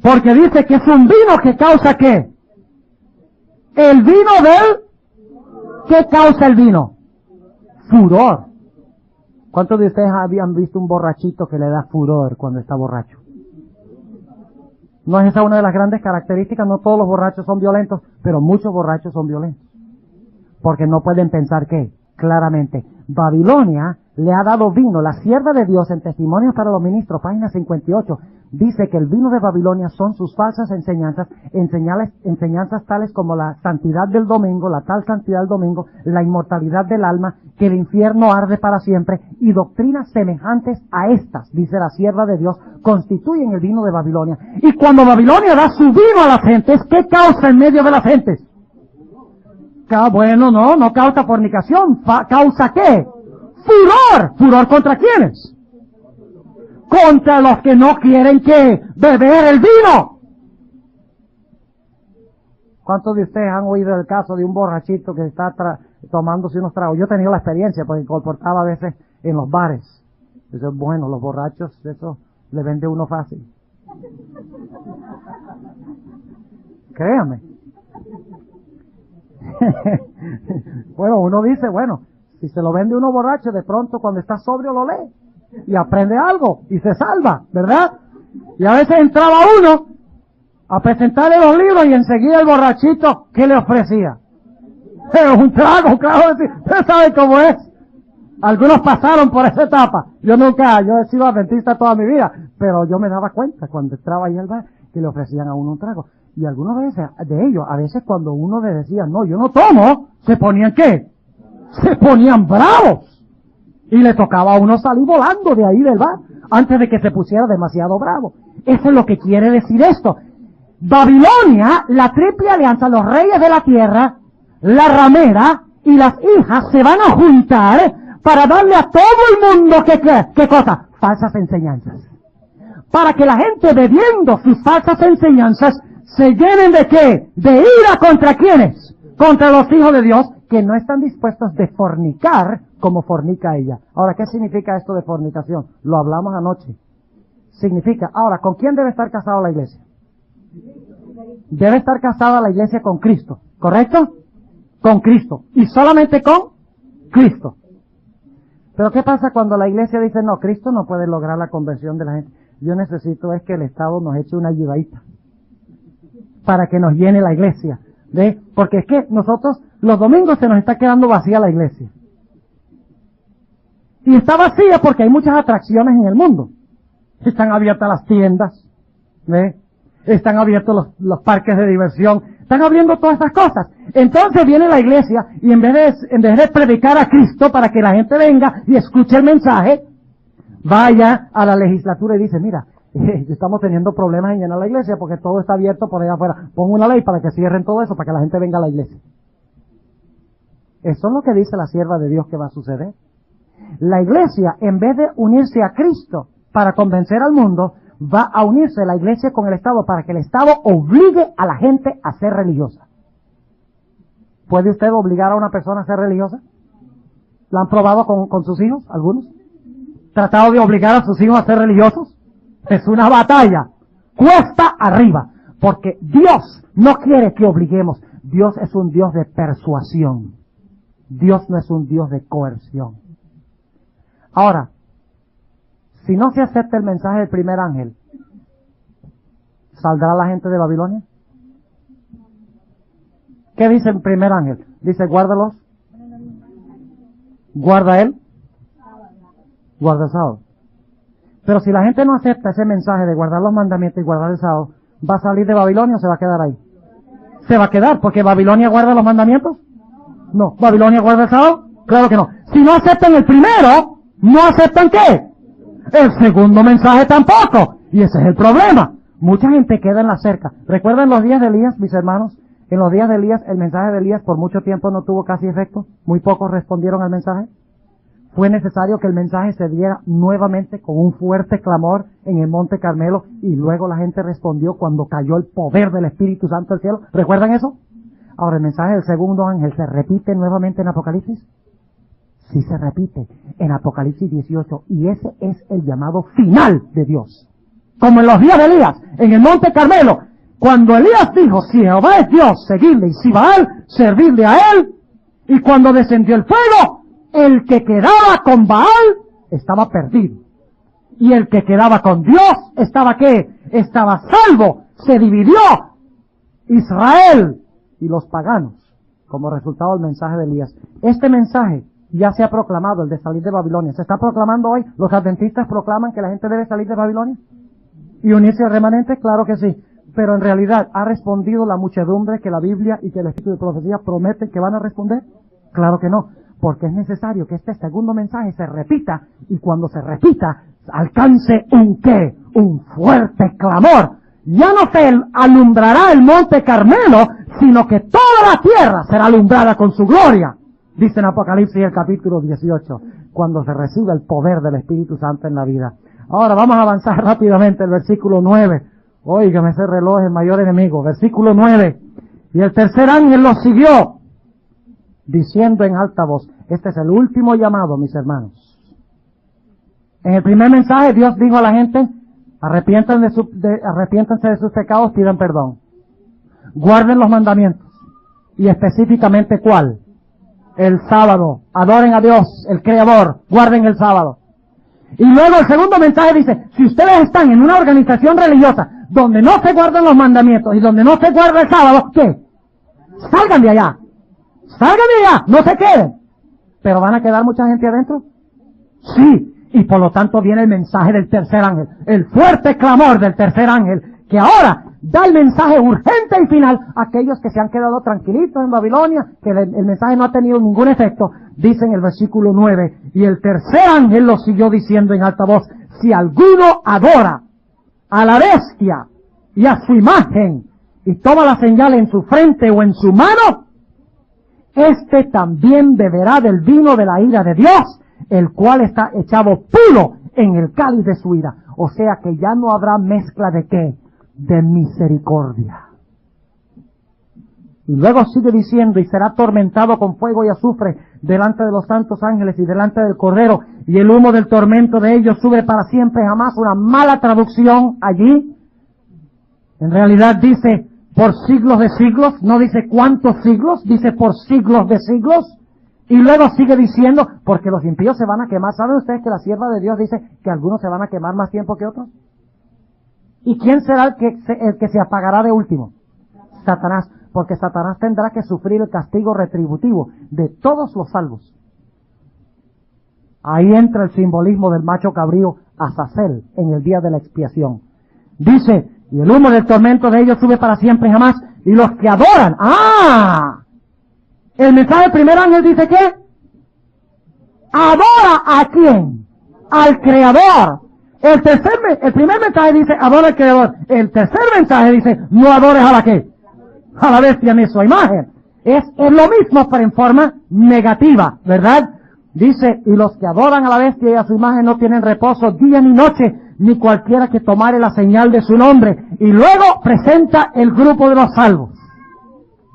Porque dice que es un vino que causa ¿qué? El vino ¿qué causa el vino? Furor. ¿Cuántos de ustedes habían visto un borrachito que le da furor cuando está borracho? ¿No es esa una de las grandes características? No todos los borrachos son violentos, pero muchos borrachos son violentos. Porque no pueden pensar ¿qué? Claramente. Babilonia le ha dado vino. La sierva de Dios en Testimonios para los Ministros, página 58, dice que el vino de Babilonia son sus falsas enseñanzas, enseñanzas tales como la santidad del domingo, la tal santidad del domingo, la inmortalidad del alma, que el infierno arde para siempre, y doctrinas semejantes a estas, dice la sierva de Dios, constituyen el vino de Babilonia. Y cuando Babilonia da su vino a las gentes, ¿qué causa en medio de las gentes? Bueno, no causa fornicación. ¿Causa qué? Furor. ¿Furor contra quiénes? Contra los que no quieren ¿qué? Beber el vino. ¿Cuántos de ustedes han oído el caso de un borrachito que está tomándose unos tragos? Yo he tenido la experiencia porque comportaba a veces en los bares. Eso es bueno, los borrachos, eso le vende uno fácil. Créame. Bueno, uno dice, si se lo vende uno borracho, de pronto cuando está sobrio lo lee y aprende algo y se salva, ¿verdad? Y a veces entraba uno a presentarle los libros y enseguida el borrachito, ¿qué le ofrecía? Un trago, claro, usted sabe cómo es. Algunos pasaron por esa etapa. Yo he sido adventista toda mi vida, pero yo me daba cuenta cuando entraba ahí al bar que le ofrecían a uno un trago. Y algunos de ellos, a veces cuando uno le decía, no, yo no tomo, se ponían ¿qué? Se ponían bravos. Y le tocaba a uno salir volando de ahí del bar, antes de que se pusiera demasiado bravo. Eso es lo que quiere decir esto. Babilonia, la triple alianza, los reyes de la tierra, la ramera y las hijas se van a juntar para darle a todo el mundo, ¿qué cosa? Falsas enseñanzas. Para que la gente bebiendo sus falsas enseñanzas se llenen de ¿qué? De ira contra ¿quiénes? Contra los hijos de Dios que no están dispuestos de fornicar como fornica ella. Ahora, ¿qué significa esto de fornicación? Lo hablamos anoche. Significa, ahora, ¿con quién debe estar casada la iglesia? Debe estar casada la iglesia con Cristo, ¿correcto? Con Cristo. Y solamente con Cristo. Pero ¿qué pasa cuando la iglesia dice, no, Cristo no puede lograr la conversión de la gente? yo necesito es que el Estado nos eche una ayudadita para que nos llene la iglesia. ¿Ve? Porque es que nosotros, los domingos se nos está quedando vacía la iglesia. Y está vacía porque hay muchas atracciones en el mundo. Están abiertas las tiendas, ¿ve? Están abiertos los parques de diversión, están abriendo todas estas cosas. Entonces viene la iglesia y en vez de predicar a Cristo para que la gente venga y escuche el mensaje, vaya a la legislatura y dice, mira, estamos teniendo problemas en llenar la iglesia porque todo está abierto por allá afuera. Pongo una ley para que cierren todo eso, para que la gente venga a la iglesia. Eso es lo que dice la sierva de Dios que va a suceder. La iglesia, en vez de unirse a Cristo para convencer al mundo, va a unirse la iglesia con el Estado para que el Estado obligue a la gente a ser religiosa. ¿Puede usted obligar a una persona a ser religiosa? ¿Lo han probado con sus hijos, algunos? ¿Tratado de obligar a sus hijos a ser religiosos? Es una batalla. Cuesta arriba. Porque Dios no quiere que obliguemos. Dios es un Dios de persuasión. Dios no es un Dios de coerción. Ahora, si no se acepta el mensaje del primer ángel, ¿saldrá la gente de Babilonia? ¿Qué dice el primer ángel? Dice, guárdalos. ¿Guarda él? Guarda el sábado. Pero si la gente no acepta ese mensaje de guardar los mandamientos y guardar el sábado, ¿va a salir de Babilonia o se va a quedar ahí? Se va a quedar, porque Babilonia guarda los mandamientos. No. ¿Babilonia guarda el sábado? Claro que no. Si no aceptan el primero, ¿no aceptan qué? El segundo mensaje tampoco. Y ese es el problema. Mucha gente queda en la cerca. ¿Recuerdan los días de Elías, mis hermanos? En los días de Elías, el mensaje de Elías por mucho tiempo no tuvo casi efecto. Muy pocos respondieron al mensaje. Fue necesario que el mensaje se diera nuevamente con un fuerte clamor en el Monte Carmelo y luego la gente respondió cuando cayó el poder del Espíritu Santo del cielo. ¿Recuerdan eso? Ahora, el mensaje del segundo ángel se repite nuevamente en Apocalipsis. Sí se repite en Apocalipsis 18 y ese es el llamado final de Dios. Como en los días de Elías, en el Monte Carmelo, cuando Elías dijo, si Jehová es Dios, seguidle, y si Baal, servirle a él, y cuando descendió el fuego, el que quedaba con Baal estaba perdido. Y el que quedaba con Dios estaba ¿qué? Estaba salvo. Se dividió Israel y los paganos como resultado del mensaje de Elías. Este mensaje ya se ha proclamado, el de salir de Babilonia. ¿Se está proclamando hoy? ¿Los adventistas proclaman que la gente debe salir de Babilonia y unirse al remanente? Claro que sí. Pero en realidad, ¿ha respondido la muchedumbre que la Biblia y que el Espíritu de Profecía prometen que van a responder? Claro que no. Porque es necesario que este segundo mensaje se repita y cuando se repita alcance un ¿qué? Un fuerte clamor. Ya no se alumbrará el Monte Carmelo, sino que toda la tierra será alumbrada con su gloria. Dice en Apocalipsis el capítulo 18, cuando se reciba el poder del Espíritu Santo en la vida. Ahora vamos a avanzar rápidamente el versículo 9. Óigame, ese reloj es el mayor enemigo. Versículo 9. Y el tercer ángel los siguió, diciendo en alta voz. Este es el último llamado, mis hermanos. En el primer mensaje Dios dijo a la gente, arrepiéntanse de sus pecados, pidan perdón. Guarden los mandamientos. Y específicamente, ¿cuál? El sábado. Adoren a Dios, el Creador. Guarden el sábado. Y luego el segundo mensaje dice, si ustedes están en una organización religiosa donde no se guardan los mandamientos y donde no se guarda el sábado, ¿qué? Salgan de allá. Salgan de allá, no se queden. ¿Pero van a quedar mucha gente adentro? Sí, y por lo tanto viene el mensaje del tercer ángel, el fuerte clamor del tercer ángel, que ahora da el mensaje urgente y final a aquellos que se han quedado tranquilitos en Babilonia, que el mensaje no ha tenido ningún efecto. Dice en el versículo 9, y el tercer ángel lo siguió diciendo en alta voz, si alguno adora a la bestia y a su imagen, y toma la señal en su frente o en su mano, este también beberá del vino de la ira de Dios, el cual está echado puro en el cáliz de su ira. O sea que ya no habrá mezcla de ¿qué? De misericordia. Y luego sigue diciendo, y será atormentado con fuego y azufre delante de los santos ángeles y delante del Cordero, y el humo del tormento de ellos sube para siempre jamás. Una mala traducción allí. En realidad dice por siglos de siglos, no dice cuántos siglos, dice por siglos de siglos. Y luego sigue diciendo, porque los impíos se van a quemar. ¿Saben ustedes que la sierva de Dios dice que algunos se van a quemar más tiempo que otros? ¿Y quién será el que se apagará de último? Satanás, porque Satanás tendrá que sufrir el castigo retributivo de todos los salvos. Ahí entra el simbolismo del macho cabrío Azazel en el día de la expiación. Dice, y el humo del tormento de ellos sube para siempre y jamás, y los que adoran, el mensaje del primer ángel dice ¿qué? Adora ¿a quién? Al Creador. El primer mensaje dice, adora al Creador. El tercer mensaje dice, no adores a la ¿qué? A la bestia ni su imagen. Es lo mismo, pero en forma negativa, ¿verdad? Dice, y los que adoran a la bestia y a su imagen no tienen reposo día ni noche, ni cualquiera que tomare la señal de su nombre. Y luego presenta el grupo de los salvos.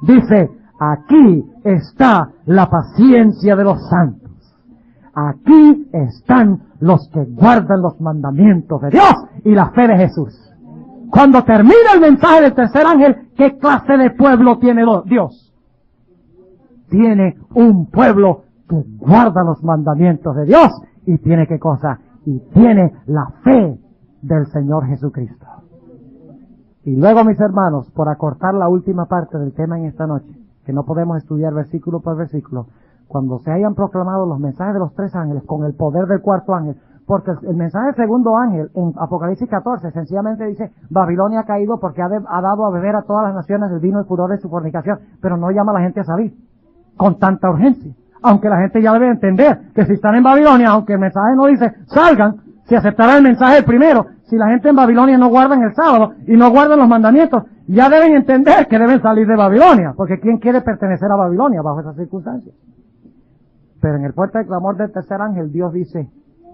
Dice, aquí está la paciencia de los santos. Aquí están los que guardan los mandamientos de Dios y la fe de Jesús. Cuando termina el mensaje del tercer ángel, ¿qué clase de pueblo tiene Dios? Tiene un pueblo que guarda los mandamientos de Dios y tiene ¿qué cosa? Y tiene la fe del Señor Jesucristo. Y luego, mis hermanos, por acortar la última parte del tema en esta noche, que no podemos estudiar versículo por versículo, cuando se hayan proclamado los mensajes de los tres ángeles con el poder del cuarto ángel, porque el mensaje del segundo ángel en Apocalipsis 14 sencillamente dice, Babilonia ha caído porque ha dado a beber a todas las naciones el vino del furor de su fornicación, pero no llama a la gente a salir con tanta urgencia. Aunque la gente ya debe entender que si están en Babilonia, aunque el mensaje no dice salgan, si aceptarán el mensaje del primero, si la gente en Babilonia no guardan el sábado y no guardan los mandamientos, ya deben entender que deben salir de Babilonia, porque ¿quién quiere pertenecer a Babilonia bajo esas circunstancias? Pero en el fuerte clamor del tercer ángel, Dios dice,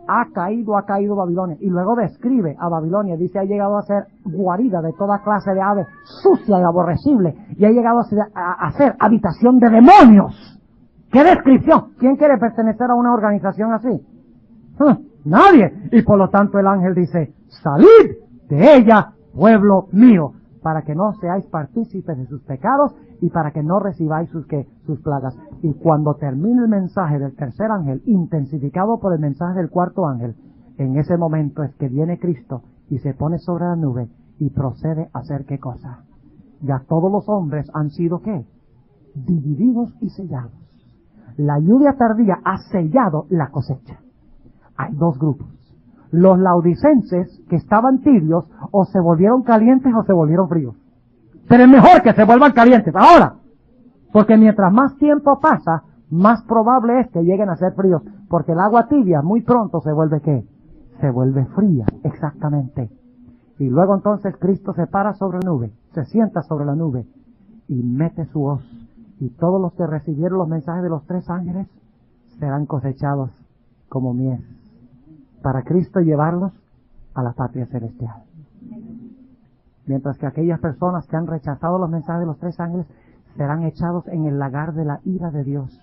ha caído Babilonia. Y luego describe a Babilonia, dice, ha llegado a ser guarida de toda clase de aves, sucia y aborrecible, y ha llegado a ser habitación de demonios. ¡Qué descripción! ¿Quién quiere pertenecer a una organización así? Nadie. Y por lo tanto el ángel dice, salid de ella, pueblo mío, para que no seáis partícipes de sus pecados y para que no recibáis sus plagas. Y cuando termine el mensaje del tercer ángel, intensificado por el mensaje del cuarto ángel, en ese momento es que viene Cristo y se pone sobre la nube y procede a hacer ¿qué cosa? Ya todos los hombres han sido ¿qué? Divididos y sellados. La lluvia tardía ha sellado la cosecha. Hay dos grupos. Los laodicenses, que estaban tibios, o se volvieron calientes o se volvieron fríos. Pero es mejor que se vuelvan calientes ahora, porque mientras más tiempo pasa, más probable es que lleguen a ser fríos, porque el agua tibia muy pronto se vuelve ¿qué? Se vuelve fría, exactamente. Y luego entonces Cristo se para sobre la nube, se sienta sobre la nube y mete su hoz, y todos los que recibieron los mensajes de los tres ángeles serán cosechados como mies, para Cristo llevarlos a la patria celestial. Mientras que aquellas personas que han rechazado los mensajes de los tres ángeles serán echados en el lagar de la ira de Dios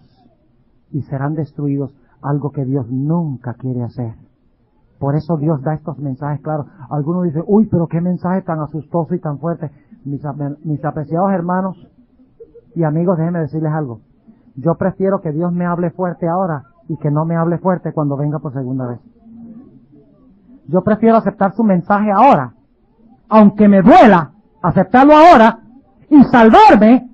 y serán destruidos, algo que Dios nunca quiere hacer. Por eso Dios da estos mensajes claros. Algunos dicen, uy, pero qué mensaje tan asustoso y tan fuerte. Mis apreciados hermanos y amigos, déjenme decirles algo. Yo prefiero que Dios me hable fuerte ahora y que no me hable fuerte cuando venga por segunda vez. Yo prefiero aceptar su mensaje ahora, aunque me duela aceptarlo ahora y salvarme,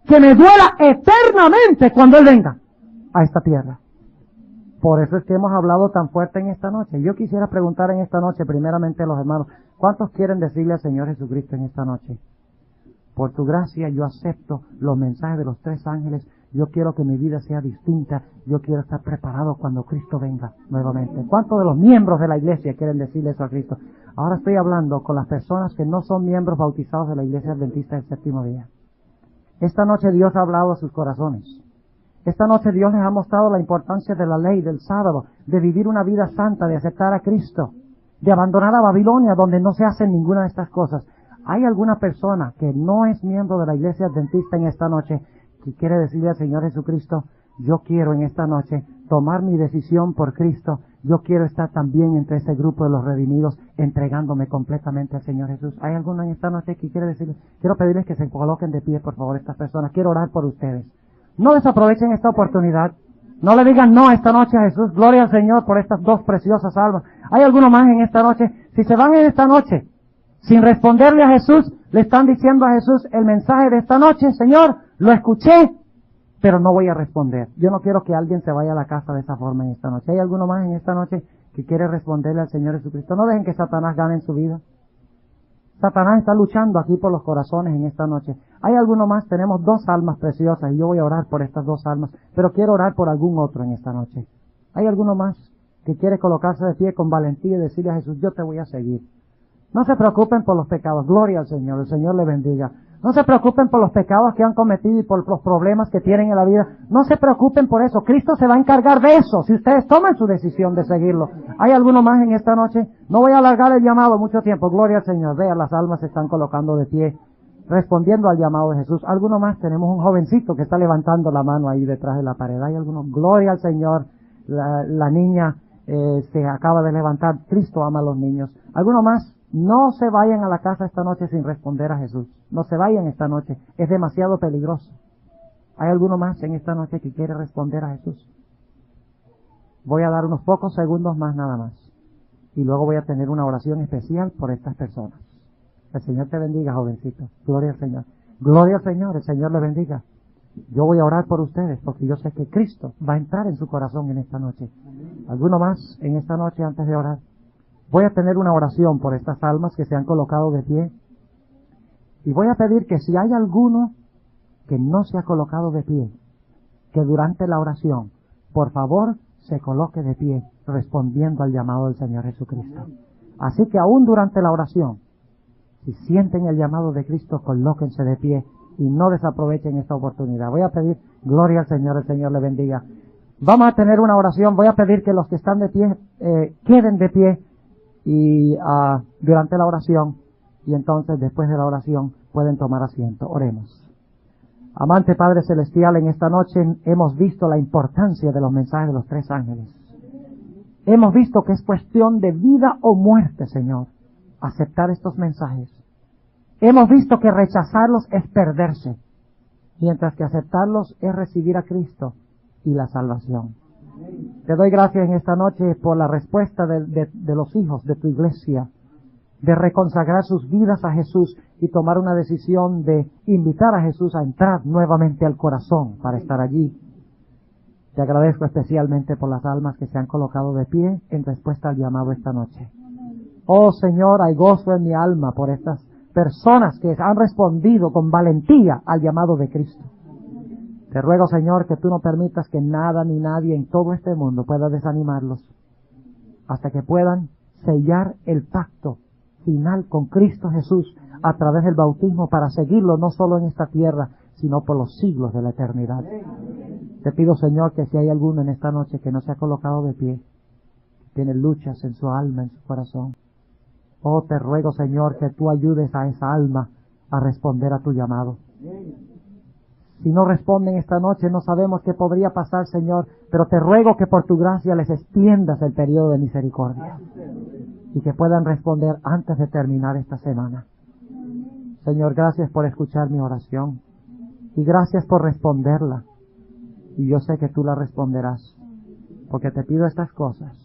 que me duela eternamente cuando Él venga a esta tierra. Por eso es que hemos hablado tan fuerte en esta noche. Yo quisiera preguntar en esta noche, primeramente a los hermanos, ¿cuántos quieren decirle al Señor Jesucristo en esta noche? Por tu gracia yo acepto los mensajes de los tres ángeles. Yo quiero que mi vida sea distinta. Yo quiero estar preparado cuando Cristo venga nuevamente. ¿Cuántos de los miembros de la iglesia quieren decirle eso a Cristo? Ahora estoy hablando con las personas que no son miembros bautizados de la iglesia adventista del séptimo día. Esta noche Dios ha hablado a sus corazones. Esta noche Dios les ha mostrado la importancia de la ley, del sábado, de vivir una vida santa, de aceptar a Cristo, de abandonar a Babilonia donde no se hacen ninguna de estas cosas. ¿Hay alguna persona que no es miembro de la iglesia adventista en esta noche que quiere decirle al Señor Jesucristo, yo quiero en esta noche tomar mi decisión por Cristo, yo quiero estar también entre ese grupo de los redimidos, entregándome completamente al Señor Jesús? ¿Hay alguno en esta noche que quiere decirle? Quiero pedirles que se coloquen de pie, por favor, estas personas. Quiero orar por ustedes. No desaprovechen esta oportunidad. No le digan no esta noche a Jesús. Gloria al Señor por estas dos preciosas almas. ¿Hay alguno más en esta noche? Si se van en esta noche sin responderle a Jesús, le están diciendo a Jesús el mensaje de esta noche: Señor, lo escuché, pero no voy a responder. Yo no quiero que alguien se vaya a la casa de esa forma en esta noche. ¿Hay alguno más en esta noche que quiere responderle al Señor Jesucristo? No dejen que Satanás gane en su vida. Satanás está luchando aquí por los corazones en esta noche. ¿Hay alguno más? Tenemos 2 almas preciosas y yo voy a orar por estas 2 almas, pero quiero orar por algún otro en esta noche. ¿Hay alguno más que quiere colocarse de pie con valentía y decirle a Jesús: yo te voy a seguir? No se preocupen por los pecados. Gloria al Señor. El Señor le bendiga. No se preocupen por los pecados que han cometido y por los problemas que tienen en la vida. No se preocupen por eso. Cristo se va a encargar de eso si ustedes toman su decisión de seguirlo. ¿Hay alguno más en esta noche? No voy a alargar el llamado mucho tiempo. Gloria al Señor. Vean, las almas se están colocando de pie, respondiendo al llamado de Jesús. ¿Alguno más? Tenemos un jovencito que está levantando la mano ahí detrás de la pared. ¿Hay alguno? Gloria al Señor. La niña se acaba de levantar. Cristo ama a los niños. ¿Alguno más? No se vayan a la casa esta noche sin responder a Jesús. No se vayan esta noche. Es demasiado peligroso. ¿Hay alguno más en esta noche que quiere responder a Jesús? Voy a dar unos pocos segundos más nada más. Y luego voy a tener una oración especial por estas personas. El Señor te bendiga, jovencito. Gloria al Señor. Gloria al Señor. El Señor le bendiga. Yo voy a orar por ustedes porque yo sé que Cristo va a entrar en su corazón en esta noche. ¿Alguno más en esta noche antes de orar? Voy a tener una oración por estas almas que se han colocado de pie. Y voy a pedir que si hay alguno que no se ha colocado de pie, que durante la oración, por favor, se coloque de pie, respondiendo al llamado del Señor Jesucristo. Así que aún durante la oración, si sienten el llamado de Cristo, colóquense de pie y no desaprovechen esta oportunidad. Voy a pedir, gloria al Señor, el Señor le bendiga. Vamos a tener una oración. Voy a pedir que los que están de pie queden de pie y durante la oración, y entonces después de la oración pueden tomar asiento. Oremos. Amante Padre Celestial, en esta noche hemos visto la importancia de los mensajes de los 3 ángeles. Hemos visto que es cuestión de vida o muerte, Señor, aceptar estos mensajes. Hemos visto que rechazarlos es perderse, mientras que aceptarlos es recibir a Cristo y la salvación. Te doy gracias en esta noche por la respuesta de los hijos de tu iglesia, de reconsagrar sus vidas a Jesús y tomar una decisión de invitar a Jesús a entrar nuevamente al corazón para estar allí. Te agradezco especialmente por las almas que se han colocado de pie en respuesta al llamado esta noche. Oh Señor, hay gozo en mi alma por estas personas que han respondido con valentía al llamado de Cristo. Te ruego, Señor, que tú no permitas que nada ni nadie en todo este mundo pueda desanimarlos hasta que puedan sellar el pacto final con Cristo Jesús a través del bautismo para seguirlo no solo en esta tierra, sino por los siglos de la eternidad. Te pido, Señor, que si hay alguno en esta noche que no se ha colocado de pie, tiene luchas en su alma, en su corazón, oh, te ruego, Señor, que tú ayudes a esa alma a responder a tu llamado. Si no responden esta noche, no sabemos qué podría pasar, Señor, pero te ruego que por tu gracia les extiendas el periodo de misericordia y que puedan responder antes de terminar esta semana. Señor, gracias por escuchar mi oración y gracias por responderla. Y yo sé que tú la responderás, porque te pido estas cosas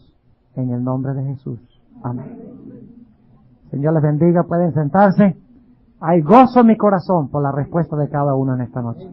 en el nombre de Jesús. Amén. Señor les bendiga, pueden sentarse. Hay gozo en mi corazón por la respuesta de cada uno en esta noche.